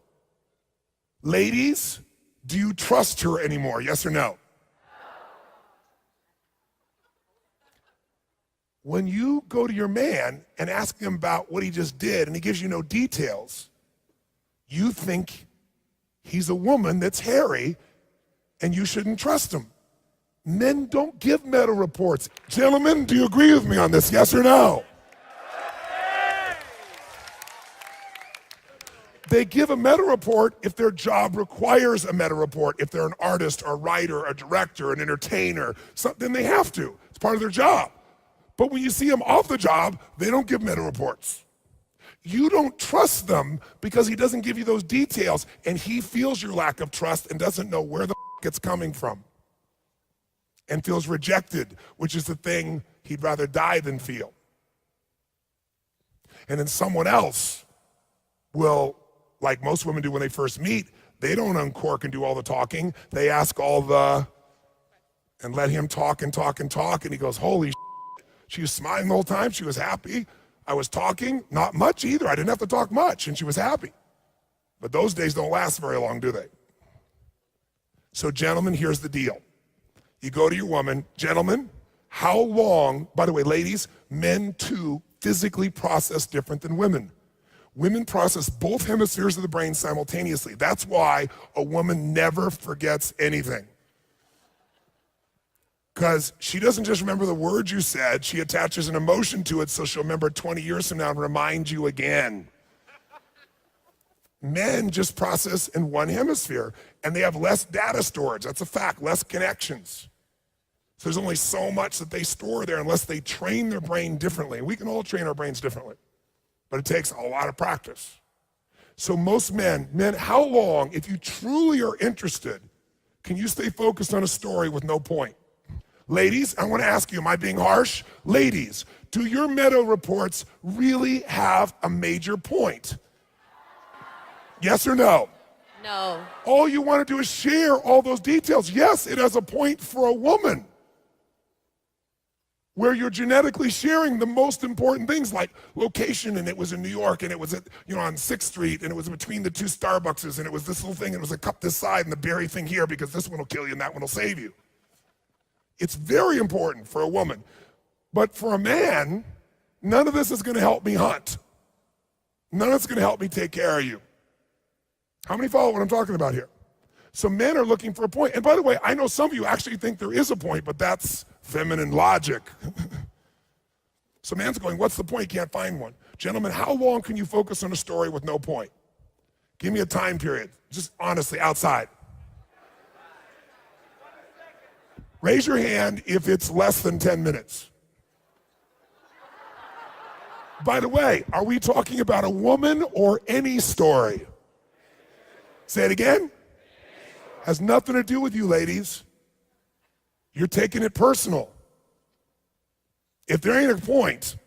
S2: ladies, do you trust her anymore, yes or no? When you go to your man and ask him about what he just did and he gives you no details, you think he's a woman that's hairy and you shouldn't trust him. Men don't give meta reports. Gentlemen, do you agree with me on this, yes or no? They give a meta report if their job requires a meta report. If they're an artist, a writer, a director, an entertainer, then they have to. It's part of their job. But when you see them off the job, they don't give meta reports. You don't trust them because he doesn't give you those details, and he feels your lack of trust and doesn't know where the it's coming from, and feels rejected, which is the thing he'd rather die than feel. And then someone else will, like most women do when they first meet, they don't uncork and do all the talking. They ask and let him talk and talk and talk, and he goes, holy shit. She was smiling the whole time, she was happy. I was talking, not much either, I didn't have to talk much, and she was happy. But those days don't last very long, do they? So gentlemen, here's the deal. You go to your woman, gentlemen, how long, by the way, ladies, men too physically process different than women. Women process both hemispheres of the brain simultaneously. That's why a woman never forgets anything. Because she doesn't just remember the words you said, she attaches an emotion to it so she'll remember 20 years from now and remind you again. Men just process in one hemisphere, and they have less data storage. That's a fact, less connections. So there's only so much that they store there unless they train their brain differently. We can all train our brains differently, but it takes a lot of practice. So most men, how long, if you truly are interested, can you stay focused on a story with no point? Ladies, I want to ask you, am I being harsh? Ladies, do your meta reports really have a major point? Yes or no?
S6: No.
S2: All you want to do is share all those details. Yes, it has a point for a woman, where you're genetically sharing the most important things like location, and it was in New York, and it was at, on 6th Street, and it was between the 2 Starbuckses, and it was this little thing, and it was a cup this side and the berry thing here because this one will kill you and that one will save you. It's very important for a woman. But for a man, none of this is going to help me hunt. None of it's going to help me take care of you. How many follow what I'm talking about here? So men are looking for a point. And by the way, I know some of you actually think there is a point, but that's feminine logic. So man's going, what's the point? You can't find one. Gentlemen, how long can you focus on a story with no point? Give me a time period, just honestly, outside. Raise your hand if it's less than 10 minutes. By the way, are we talking about a woman or any story? Say it again. Has nothing to do with you, ladies. You're taking it personal. If there ain't a point,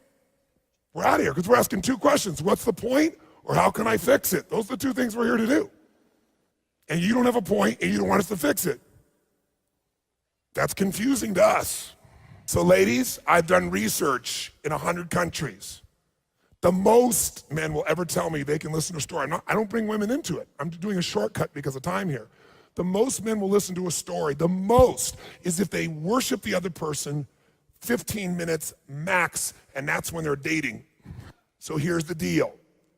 S2: we're out of here because we're asking two questions. What's the point or how can I fix it? Those are the two things we're here to do. And you don't have a point and you don't want us to fix it. That's confusing to us. So ladies, I've done research in 100 countries. The most men will ever tell me they can listen to a story. I don't bring women into it. I'm doing a shortcut because of time here. The most men will listen to a story, the most, is if they worship the other person 15 minutes max, and that's when they're dating. So here's the deal.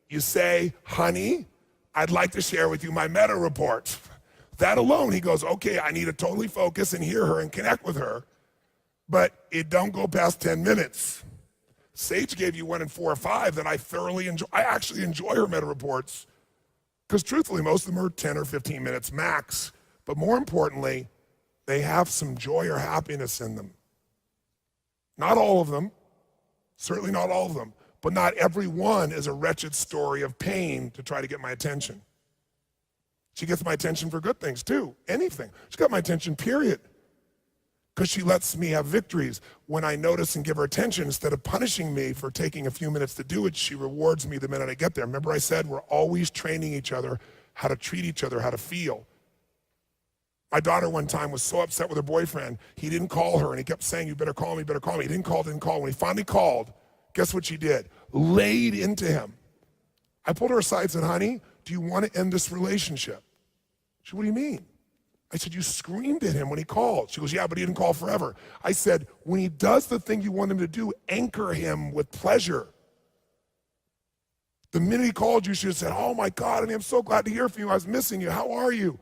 S2: You say, honey, I'd like to share with you my meta report. That alone, he goes, okay, I need to totally focus and hear her and connect with her, but it don't go past 10 minutes. Sage gave you 1 in 4 or 5 that I thoroughly enjoy. I actually enjoy her meta reports because truthfully, most of them are 10 or 15 minutes max. But more importantly, they have some joy or happiness in them. Not all of them, certainly not all of them, but not every one is a wretched story of pain to try to get my attention. She gets my attention for good things too, anything. She got my attention, period. Because she lets me have victories. When I notice and give her attention, instead of punishing me for taking a few minutes to do it, she rewards me the minute I get there. Remember I said we're always training each other how to treat each other, how to feel. My daughter one time was so upset with her boyfriend, he didn't call her and he kept saying, you better call me, better call me. He didn't call. When he finally called, guess what she did? Laid into him. I pulled her aside and said, honey, do you want to end this relationship? She said, what do you mean? I said, you screamed at him when he called. She goes, yeah, but he didn't call forever. I said, when he does the thing you want him to do, anchor him with pleasure. The minute he called you, she should have said, oh my God, I'm so glad to hear from you. I was missing you. How are you?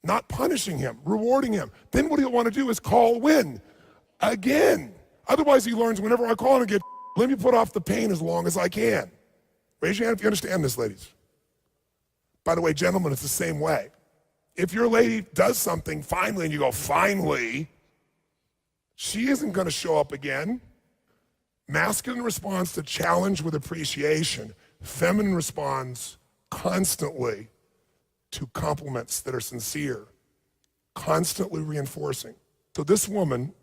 S2: Not punishing him, rewarding him. Then what he'll want to do is call when? Again. Otherwise he learns whenever I call him again, let me put off the pain as long as I can. Raise your hand if you understand this, ladies. By the way, gentlemen, it's the same way. If your lady does something finally and you go, finally, she isn't going to show up again. Masculine responds to challenge with appreciation. Feminine responds constantly to compliments that are sincere, constantly reinforcing. So this woman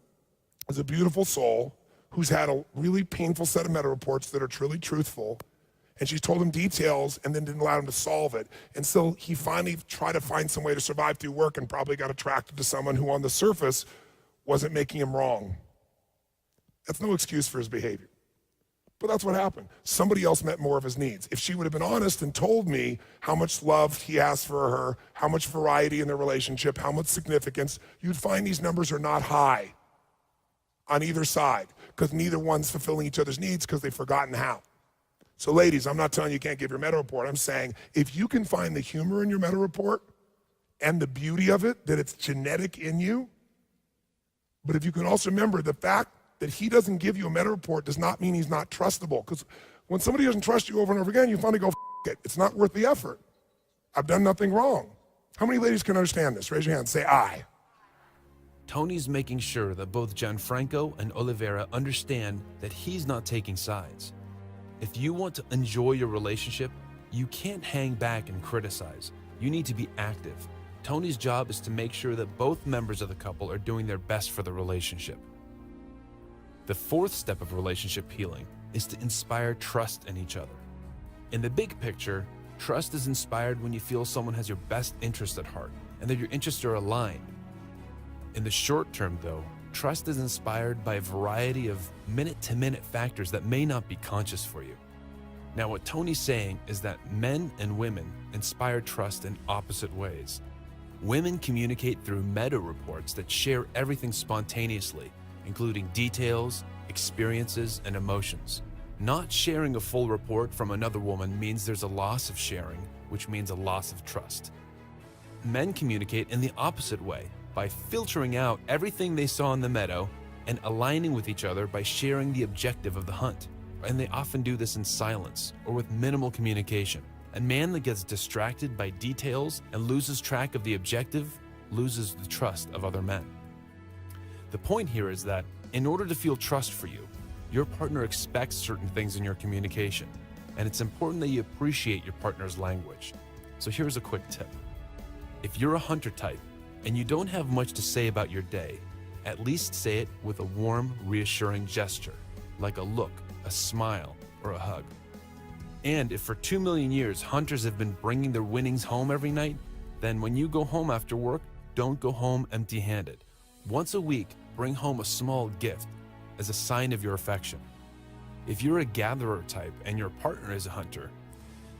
S2: is a beautiful soul who's had a really painful set of meta reports that are truly truthful, and she's told him details and then didn't allow him to solve it. And so he finally tried to find some way to survive through work and probably got attracted to someone who on the surface wasn't making him wrong. That's no excuse for his behavior. But that's what happened. Somebody else met more of his needs. If she would have been honest and told me how much love he has for her, how much variety in their relationship, how much significance, you'd find these numbers are not high on either side because neither one's fulfilling each other's needs because they've forgotten how. So ladies, I'm not telling you can't give your meta report. I'm saying if you can find the humor in your meta report and the beauty of it, that it's genetic in you, but if you can also remember the fact that he doesn't give you a meta report does not mean he's not trustable. Because when somebody doesn't trust you over and over again, you finally go, it. It's not worth the effort. I've done nothing wrong. How many ladies can understand this? Raise your hand, say I.
S1: Tony's making sure that both Gianfranco and Oliveira understand that he's not taking sides. If you want to enjoy your relationship, you can't hang back and criticize. You need to be active. Tony's job is to make sure that both members of the couple are doing their best for the relationship. The fourth step of relationship healing is to inspire trust in each other. In the big picture, trust is inspired when you feel someone has your best interest at heart and that your interests are aligned. In the short term, though, trust is inspired by a variety of minute-to-minute factors that may not be conscious for you. Now, what Tony's saying is that men and women inspire trust in opposite ways. Women communicate through meta reports that share everything spontaneously, including details, experiences, and emotions. Not sharing a full report from another woman means there's a loss of sharing, which means a loss of trust. Men communicate in the opposite way, by filtering out everything they saw in the meadow and aligning with each other by sharing the objective of the hunt. And they often do this in silence or with minimal communication. A man that gets distracted by details and loses track of the objective loses the trust of other men. The point here is that in order to feel trust for you, your partner expects certain things in your communication, and it's important that you appreciate your partner's language. So here's a quick tip. If you're a hunter type and you don't have much to say about your day, at least say it with a warm, reassuring gesture, like a look, a smile, or a hug. And if for 2 million years hunters have been bringing their winnings home every night, then when you go home after work, don't go home empty-handed. Once a week, bring home a small gift as a sign of your affection. If you're a gatherer type and your partner is a hunter,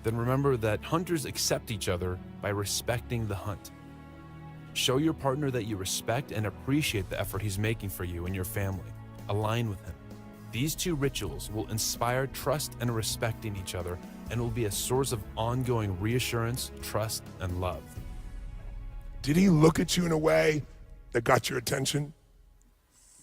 S1: then remember that hunters accept each other by respecting the hunt. Show your partner that you respect and appreciate the effort he's making for you and your family. Align with him. These two rituals will inspire trust and respect in each other and will be a source of ongoing reassurance, trust, and love.
S2: Did he look at you in a way that got your attention?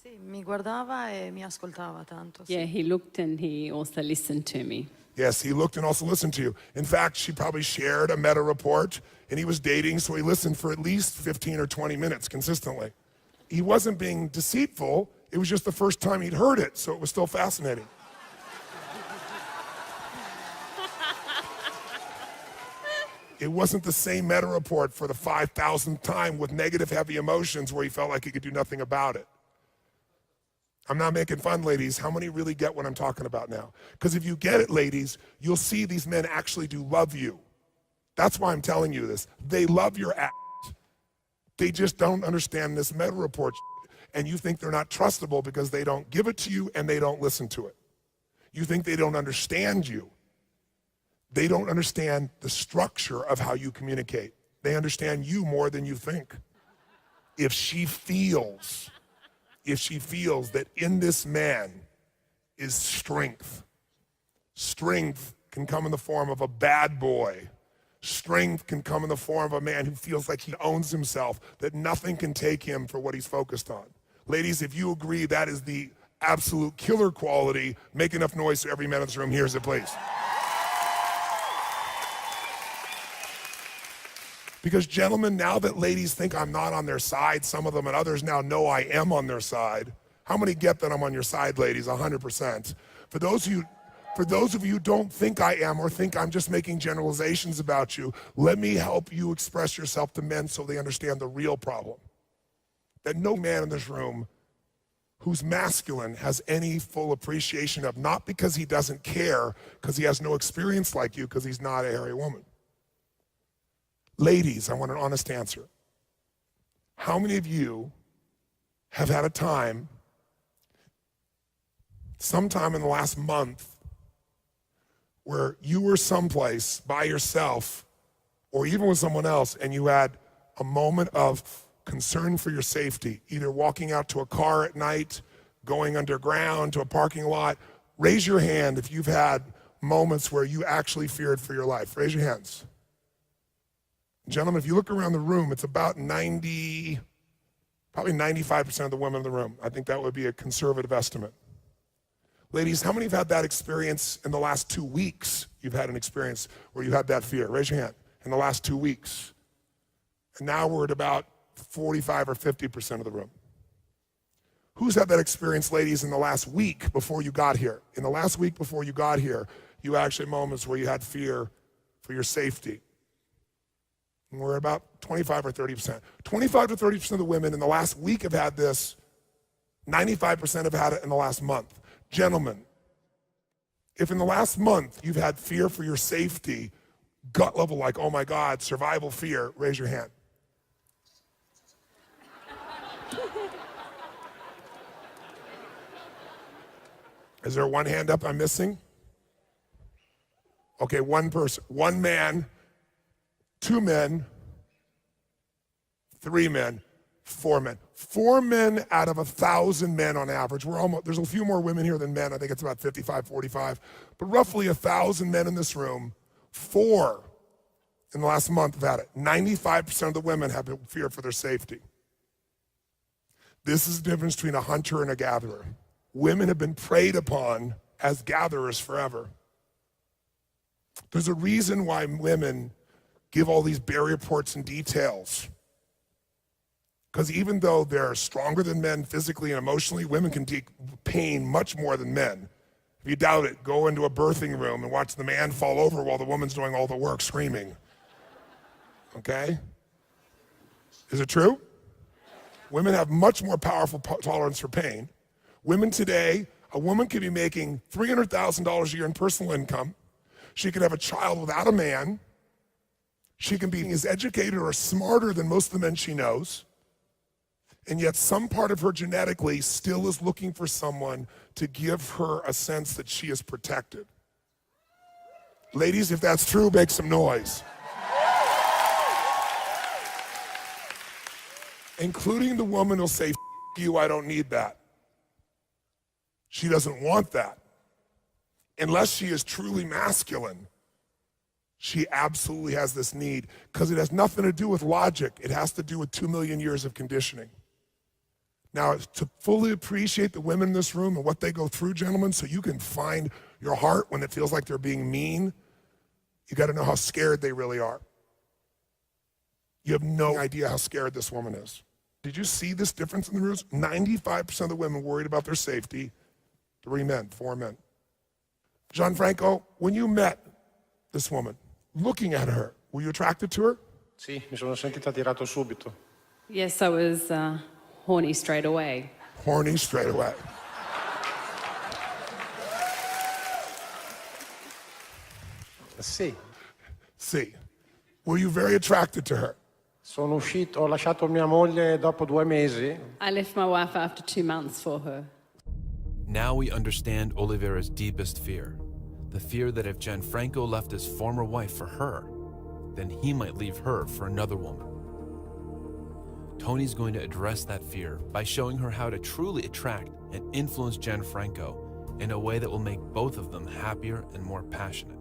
S3: Sì, mi guardava e mi ascoltava tanto. Sì.
S4: Yeah, he looked and he also listened to me.
S2: Yes, he looked and also listened to you. In fact, she probably shared a meta report, and he was dating, so he listened for at least 15 or 20 minutes consistently. He wasn't being deceitful. It was just the first time he'd heard it, so it was still fascinating. It wasn't the same meta report for the 5,000th time with negative, heavy emotions where he felt like he could do nothing about it. I'm not making fun, ladies. How many really get what I'm talking about now? Because if you get it, ladies, you'll see these men actually do love you. That's why I'm telling you this. They love your ass. They just don't understand this meta report. And you think they're not trustable because they don't give it to you and they don't listen to it. You think they don't understand you. They don't understand the structure of how you communicate. They understand you more than you think. If she feels that in this man is strength, strength can come in the form of a bad boy. Strength can come in the form of a man who feels like he owns himself, that nothing can take him for what he's focused on. Ladies, if you agree that is the absolute killer quality, make enough noise so every man in this room hears it, please. Because gentlemen, now that ladies think I'm not on their side, some of them and others now know I am on their side. How many get that I'm on your side, ladies? 100%. For those of you who don't think I am or think I'm just making generalizations about you, let me help you express yourself to men so they understand the real problem. That no man in this room who's masculine has any full appreciation of, not because he doesn't care, because he has no experience like you, because he's not a hairy woman. Ladies, I want an honest answer. How many of you have had a time, sometime in the last month, where you were someplace by yourself or even with someone else and you had a moment of concern for your safety, either walking out to a car at night, going underground to a parking lot? Raise your hand if you've had moments where you actually feared for your life. Raise your hands. Gentlemen, if you look around the room, it's about probably 95% of the women in the room. I think that would be a conservative estimate. Ladies, how many have had that experience in the last 2 weeks? You've had an experience where you had that fear. Raise your hand. In the last 2 weeks. And now we're at about 45 or 50% of the room. Who's had that experience, ladies, in the last week before you got here? In the last week before you got here, you actually had moments where you had fear for your safety. And we're about 25 or 30%. 25 to 30% of the women in the last week have had this. 95% have had it in the last month. Gentlemen, if in the last month you've had fear for your safety, gut level, like, oh my God, survival fear, raise your hand. Is there one hand up I'm missing? Okay, one person, one man, 2 men, 3 men, 4 men. 4 men out of 1,000 men on average. There's a few more women here than men. I think it's about 55, 45. But roughly 1,000 men in this room, 4 in the last month have had it. 95% of the women have fear for their safety. This is the difference between a hunter and a gatherer. Women have been preyed upon as gatherers forever. There's a reason why women give all these barrier reports and details. Because even though they're stronger than men physically and emotionally, women can take pain much more than men. If you doubt it, go into a birthing room and watch the man fall over while the woman's doing all the work screaming. Okay? Is it true? Women have much more powerful tolerance for pain. Women today, a woman could be making $300,000 a year in personal income. She could have a child without a man. She can be as educated or smarter than most of the men she knows. And yet some part of her genetically still is looking for someone to give her a sense that she is protected. Ladies, if that's true, make some noise. Including the woman who'll say, "F you, I don't need that." She doesn't want that. Unless she is truly masculine, she absolutely has this need, because it has nothing to do with logic. It has to do with 2 million years of conditioning. Now, to fully appreciate the women in this room and what they go through, gentlemen, so you can find your heart when it feels like they're being mean, you got to know how scared they really are. You have no idea how scared this woman is. Did you see this difference in the rooms? 95% of the women worried about their safety. 3 men, 4 men. Gianfranco, when you met this woman, looking at her, were you attracted to her?
S5: Sì, mi sono sentita attirato subito.
S4: Yes, I was horny straight away.
S2: Horny straight away.
S5: Sì,
S2: See, were you very attracted to her?
S5: ho lasciato mia moglie dopo 2 mesi.
S4: I left my wife after 2 months for her.
S1: Now we understand Oliveira's deepest fear. The fear that if Gianfranco left his former wife for her, then he might leave her for another woman. Tony's going to address that fear by showing her how to truly attract and influence Gianfranco in a way that will make both of them happier and more passionate.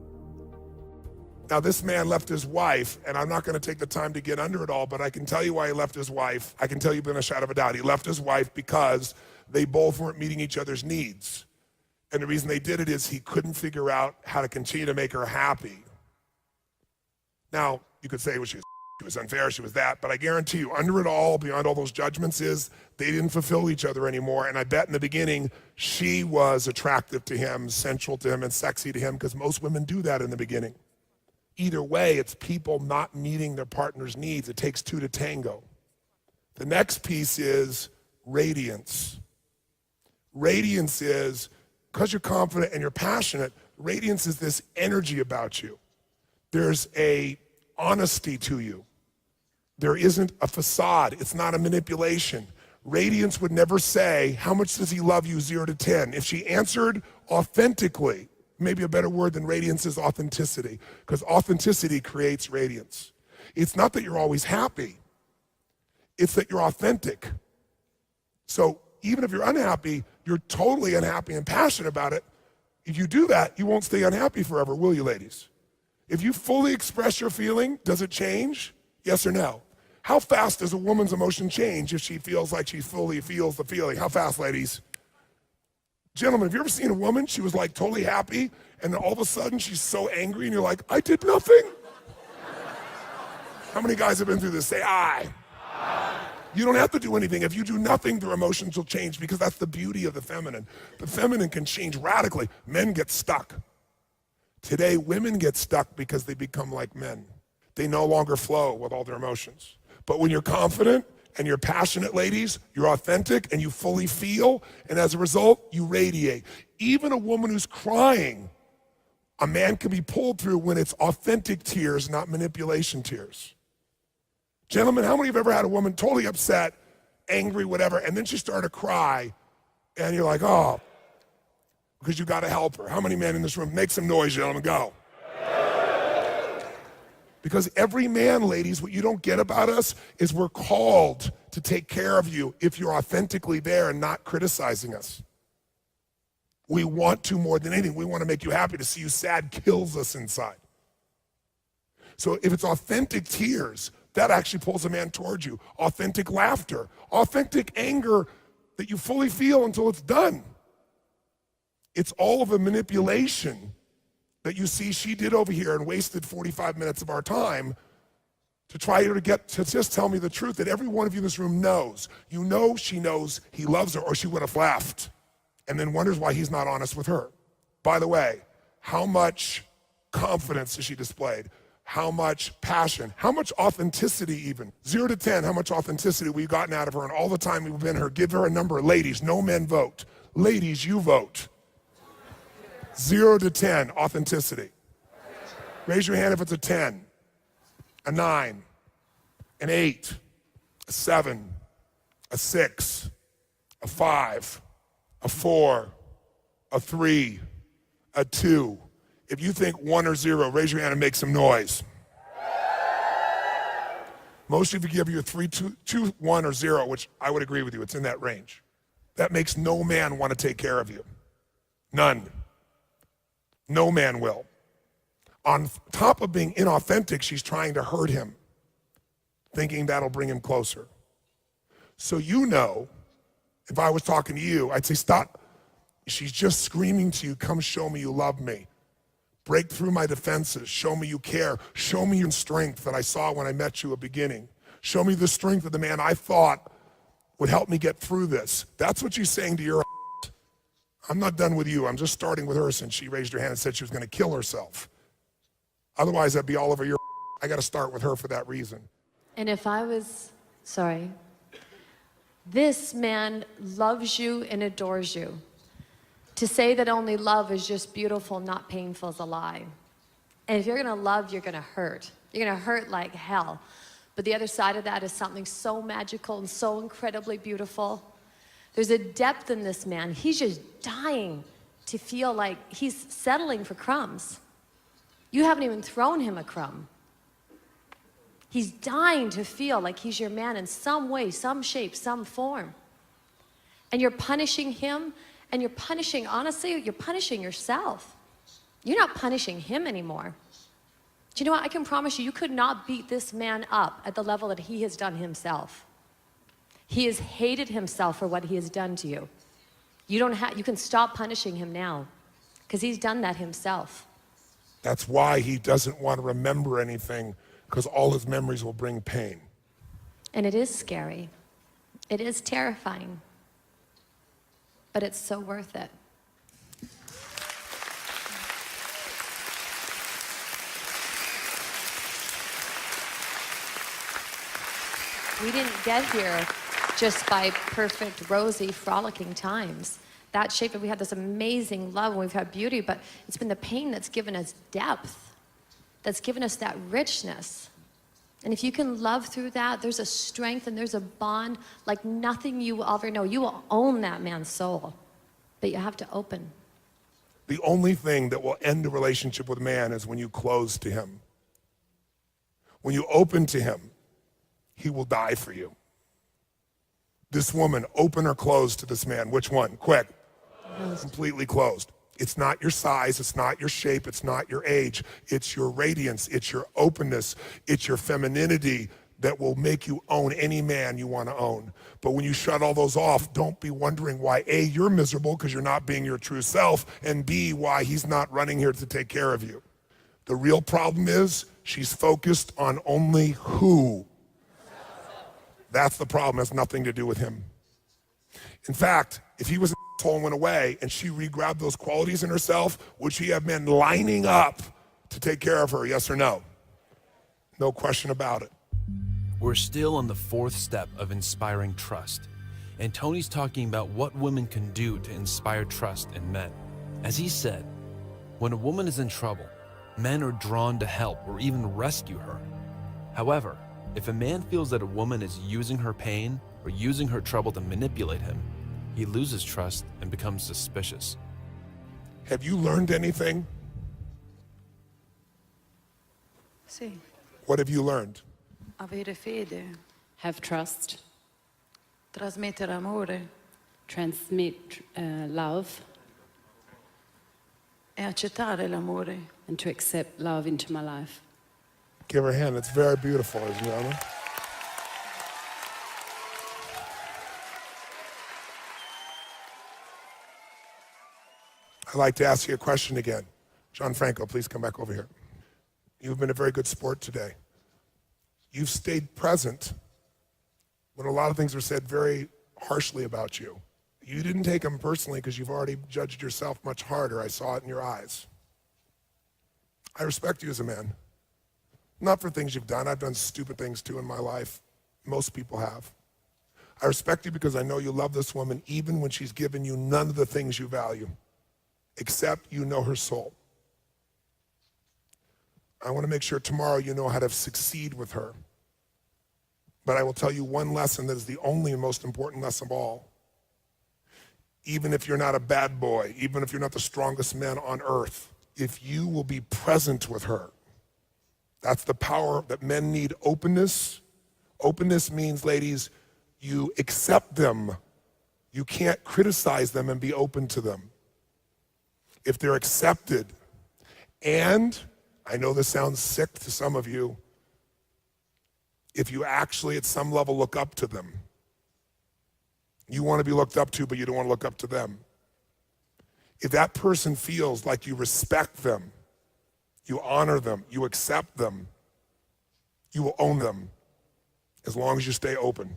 S2: Now, this man left his wife, and I'm not going to take the time to get under it all, but I can tell you why he left his wife. I can tell you beyond a shadow of a doubt. He left his wife because they both weren't meeting each other's needs. And the reason they did it is he couldn't figure out how to continue to make her happy. Now, you could say, well, she was unfair, she was that, but I guarantee you, under it all, beyond all those judgments, is they didn't fulfill each other anymore. And I bet in the beginning, she was attractive to him, sensual to him, and sexy to him, because most women do that in the beginning. Either way, it's people not meeting their partner's needs. It takes 2 to tango. The next piece is radiance. Radiance is, because you're confident and you're passionate, radiance is this energy about you. There's a honesty to you. There isn't a facade. It's not a manipulation. Radiance would never say, how much does he love you, 0 to 10? If she answered authentically, maybe a better word than radiance is authenticity, because authenticity creates radiance. It's not that you're always happy. It's that you're authentic. So even if you're unhappy, you're totally unhappy and passionate about it. If you do that, you won't stay unhappy forever, will you, ladies? If you fully express your feeling, does it change? Yes or no? How fast does a woman's emotion change if she feels like she fully feels the feeling? How fast, ladies? Gentlemen, have you ever seen a woman, she was like totally happy, and then all of a sudden she's so angry and you're like, I did nothing? How many guys have been through this? Say aye. You don't have to do anything. If you do nothing, their emotions will change, because that's the beauty of the feminine. The feminine can change radically. Men get stuck. Today, women get stuck because they become like men. They no longer flow with all their emotions. But when you're confident and you're passionate, ladies, you're authentic and you fully feel, and as a result, you radiate. Even a woman who's crying, a man can be pulled through when it's authentic tears, not manipulation tears. Gentlemen, how many have ever had a woman totally upset, angry, whatever, and then she started to cry, and you're like, oh, because you got to help her. How many men in this room? Make some noise, gentlemen, go. Because every man, ladies, what you don't get about us is we're called to take care of you if you're authentically there and not criticizing us. We want to more than anything. We want to make you happy. To see you sad kills us inside. So if it's authentic tears, that actually pulls a man towards you. Authentic laughter, authentic anger that you fully feel until it's done. It's all of a manipulation that you see she did over here and wasted 45 minutes of our time to try to get to just tell me the truth that every one of you in this room knows. You know she knows he loves her or she would have left and then wonders why he's not honest with her. By the way, how much confidence has she displayed? How much passion? How much authenticity even? 0 to 10, how much authenticity we've gotten out of her and all the time we've been her. Give her a number. Ladies, no men vote. Ladies, you vote. 0 to 10, authenticity. Raise your hand if it's a 10, a 9, an 8, a 7, a 6, a 5, a 4, a 3, a 2. If you think 1 or 0, raise your hand and make some noise. Most of you give you a 3, 2, 1, or 0, which I would agree with you. It's in that range. That makes no man want to take care of you. None. No man will. On top of being inauthentic, she's trying to hurt him, thinking that'll bring him closer. So you know, if I was talking to you, I'd say, stop. She's just screaming to you, come show me you love me. Break through my defenses. Show me you care. Show me your strength that I saw when I met you at the beginning. Show me the strength of the man I thought would help me get through this. That's what she's saying to your I'm not done with you. I'm just starting with her since she raised her hand and said she was going to kill herself. Otherwise, I'd be all over your I got to start with her for that reason.
S6: And if I was, sorry, this man loves you and adores you. To say that only love is just beautiful, not painful is a lie. And if you're going to love, you're going to hurt. You're going to hurt like hell. But the other side of that is something so magical and so incredibly beautiful. There's a depth in this man. He's just dying to feel like he's settling for crumbs. You haven't even thrown him a crumb. He's dying to feel like he's your man in some way, some shape, some form. And you're punishing him, and you're punishing, honestly, you're punishing yourself. You're not punishing him anymore. Do you know what? I can promise you, you could not beat this man up at the level that he has done himself. He has hated himself for what he has done to you. You can stop punishing him now, because he's done that himself.
S2: That's why he doesn't want to remember anything, because all his memories will bring pain.
S6: And it is scary. It is terrifying. But it's so worth it. We didn't get here just by perfect, rosy, frolicking times. That shape, we had this amazing love and we've had beauty, but it's been the pain that's given us depth, that's given us that richness. And if you can love through that, there's a strength and there's a bond like nothing you will ever know. You will own that man's soul, but you have to open.
S2: The only thing that will end a relationship with a man is when you close to him. When you open to him, he will die for you. This woman, open or close to this man? Which one? Quick. Completely closed. It's not your size, it's not your shape, it's not your age. It's your radiance, it's your openness, it's your femininity that will make you own any man you want to own. But when you shut all those off, don't be wondering why A, you're miserable because you're not being your true self, and B, why he's not running here to take care of you. The real problem is she's focused on only who. That's the problem. It has nothing to do with him. In fact, if he was an asshole and went away and she re-grabbed those qualities in herself, would she have men lining up to take care of her, yes or no? No question about it.
S1: We're still on the fourth step of inspiring trust. And Tony's talking about what women can do to inspire trust in men. As he said, when a woman is in trouble, men are drawn to help or even rescue her. However, if a man feels that a woman is using her pain or using her trouble to manipulate him, he loses trust and becomes suspicious.
S2: Have you learned anything?
S3: Sì.
S2: What have you learned?
S3: Avere fede,
S4: Have trust,
S3: trasmettere amore
S4: transmit love,
S3: e accettare l'amore.
S4: and to accept love into my life.
S2: Give her a hand. It's very beautiful, ladies and gentlemen. I'd like to ask you a question again. John Franco, please come back over here. You've been a very good sport today. You've stayed present when a lot of things were said very harshly about you. You didn't take them personally because you've already judged yourself much harder. I saw it in your eyes. I respect you as a man. Not for things you've done. I've done stupid things too in my life. Most people have. I respect you because I know you love this woman even when she's given you none of the things you value, except you know her soul. I want to make sure tomorrow you know how to succeed with her. But I will tell you one lesson that is the only and most important lesson of all. Even if you're not a bad boy, even if you're not the strongest man on earth, if you will be present with her, that's the power that men need. Openness. Openness means, ladies, you accept them. You can't criticize them and be open to them. If they're accepted, and I know this sounds sick to some of you, if you actually at some level look up to them. You want to be looked up to, but you don't want to look up to them. If that person feels like you respect them, you honor them, you accept them, you will own them as long as you stay open.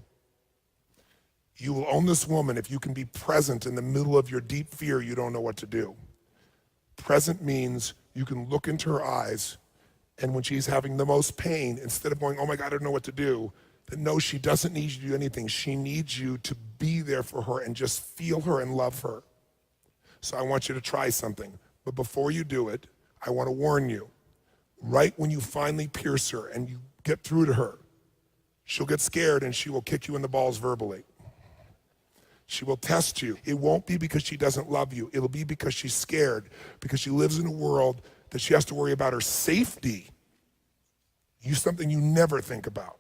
S2: You will own this woman if you can be present in the middle of your deep fear you don't know what to do. Present means you can look into her eyes, and when she's having the most pain, instead of going, oh my God, I don't know what to do, then no, she doesn't need you to do anything. She needs you to be there for her and just feel her and love her. So I want you to try something. But before you do it, I want to warn you. Right when you finally pierce her and you get through to her, she'll get scared and she will kick you in the balls verbally. She will test you. It won't be because she doesn't love you. It'll be because she's scared, because she lives in a world that she has to worry about her safety. Something you never think about.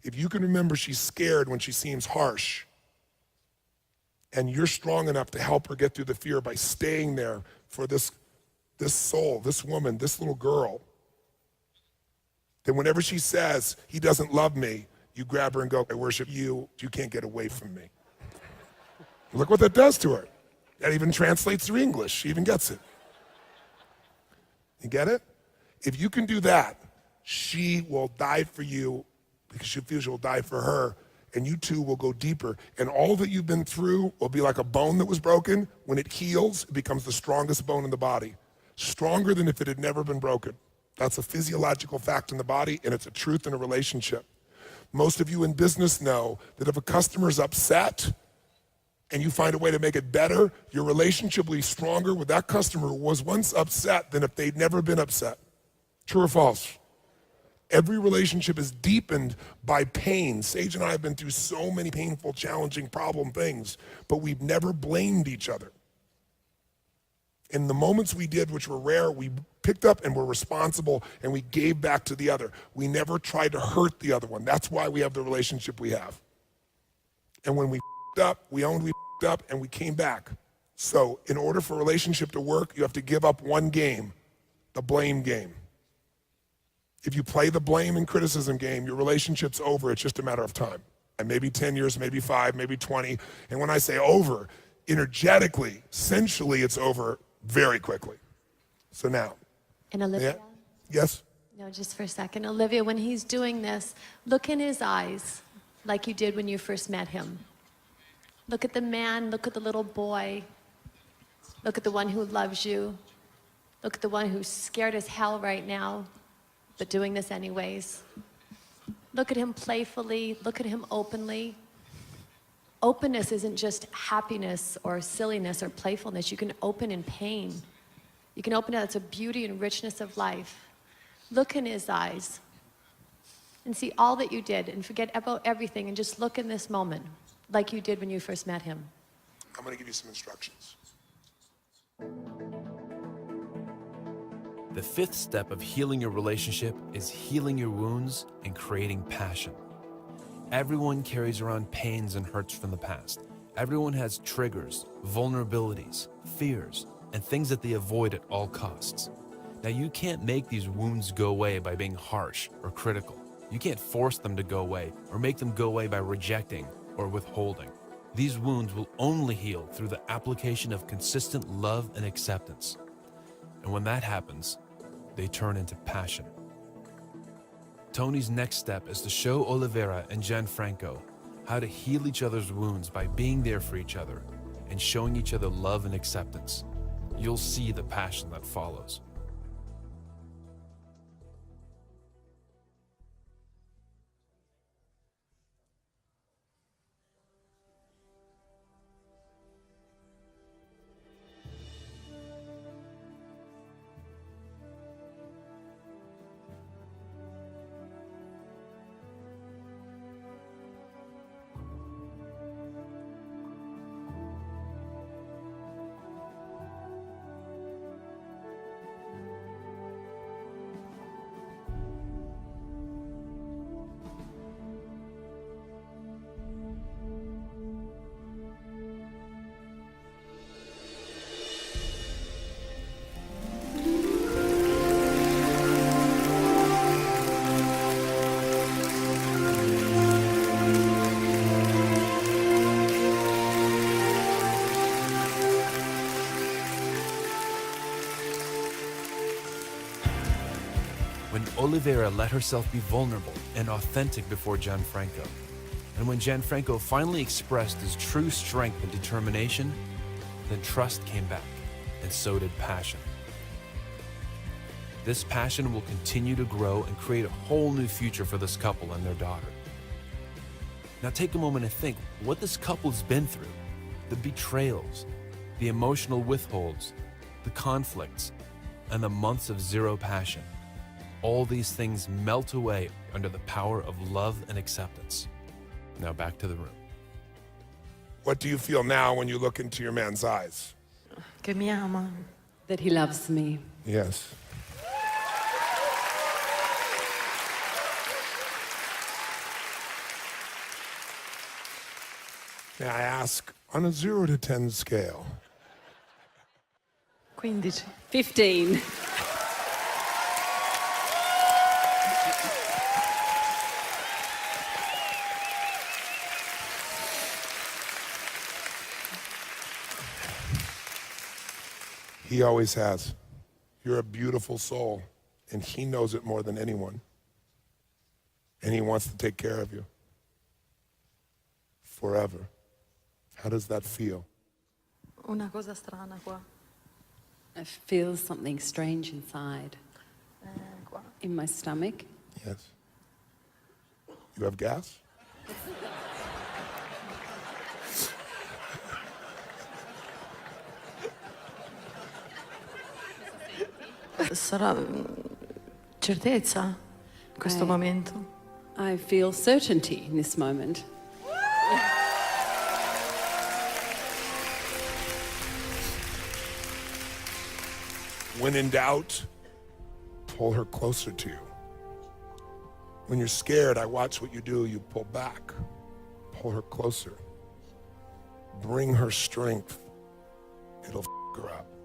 S2: If you can remember she's scared when she seems harsh, and you're strong enough to help her get through the fear by staying there for this soul, this woman, this little girl, then whenever she says, he doesn't love me, you grab her and go, I worship you, you can't get away from me. Look what that does to her. That even translates through English. She even gets it. You get it? If you can do that, she will die for you because she feels you'll die for her, and you two will go deeper. And all that you've been through will be like a bone that was broken. When it heals, it becomes the strongest bone in the body. Stronger than if it had never been broken. That's a physiological fact in the body, and it's a truth in a relationship. Most of you in business know that if a customer's upset and you find a way to make it better, your relationship will be stronger with that customer who was once upset than if they'd never been upset. True or false? Every relationship is deepened by pain. Sage and I have been through so many painful, challenging, problem things, but we've never blamed each other. In the moments we did, which were rare, we picked up and were responsible, and we gave back to the other. We never tried to hurt the other one. That's why we have the relationship we have. And when we up, we owned we up, and we came back. So in order for a relationship to work, you have to give up one game, the blame game. If you play the blame and criticism game, your relationship's over. It's just a matter of time. And maybe 10 years, maybe 5, maybe 20. And when I say over, energetically, sensually, it's over very quickly. So now.
S6: And Olivia?
S2: Yeah. Yes?
S6: No, just for a second. Olivia, when he's doing this, look in his eyes like you did when you first met him. Look at the man, look at the little boy. Look at the one who loves you. Look at the one who's scared as hell right now, but doing this anyways. Look at him playfully, look at him openly. Openness isn't just happiness or silliness or playfulness. You can open in pain. You can open it, it's a beauty and richness of life. Look in his eyes and see all that you did and forget about everything and just look in this moment like you did when you first met him.
S2: I'm going to give you some instructions.
S1: The fifth step of healing your relationship is healing your wounds and creating passion. Everyone carries around pains and hurts from the past. Everyone has triggers, vulnerabilities, fears, and things that they avoid at all costs. Now, you can't make these wounds go away by being harsh or critical. You can't force them to go away or make them go away by rejecting or withholding. These wounds will only heal through the application of consistent love and acceptance. And when that happens, they turn into passion. Tony's next step is to show Oliveira and Gianfranco how to heal each other's wounds by being there for each other and showing each other love and acceptance. You'll see the passion that follows. When Oliveira let herself be vulnerable and authentic before Gianfranco, and when Gianfranco finally expressed his true strength and determination, then trust came back, and so did passion. This passion will continue to grow and create a whole new future for this couple and their daughter. Now take a moment and think what this couple's been through: the betrayals, the emotional withholds, the conflicts, and the months of zero passion. All these things melt away under the power of love and acceptance. Now back to the room.
S2: What do you feel now when you look into your man's eyes?
S3: Che mi ama.
S4: That he loves me.
S2: Yes. May I ask, on a 0 to 10 scale,
S3: 15.
S4: 15.
S2: he always has. You're a beautiful soul, and he knows it more than anyone. And he wants to take care of you forever. How does that feel?
S3: Una cosa strana qua.
S4: I feel something strange inside,
S3: Qua.
S4: in my stomach.
S2: Yes. You have gas?
S3: Sarà certezza in questo momento.
S4: I feel certainty in this moment.
S2: When in doubt, pull her closer to you. When you're scared, I watch what you do. You pull back, pull her closer. Bring her strength. It'll f her up.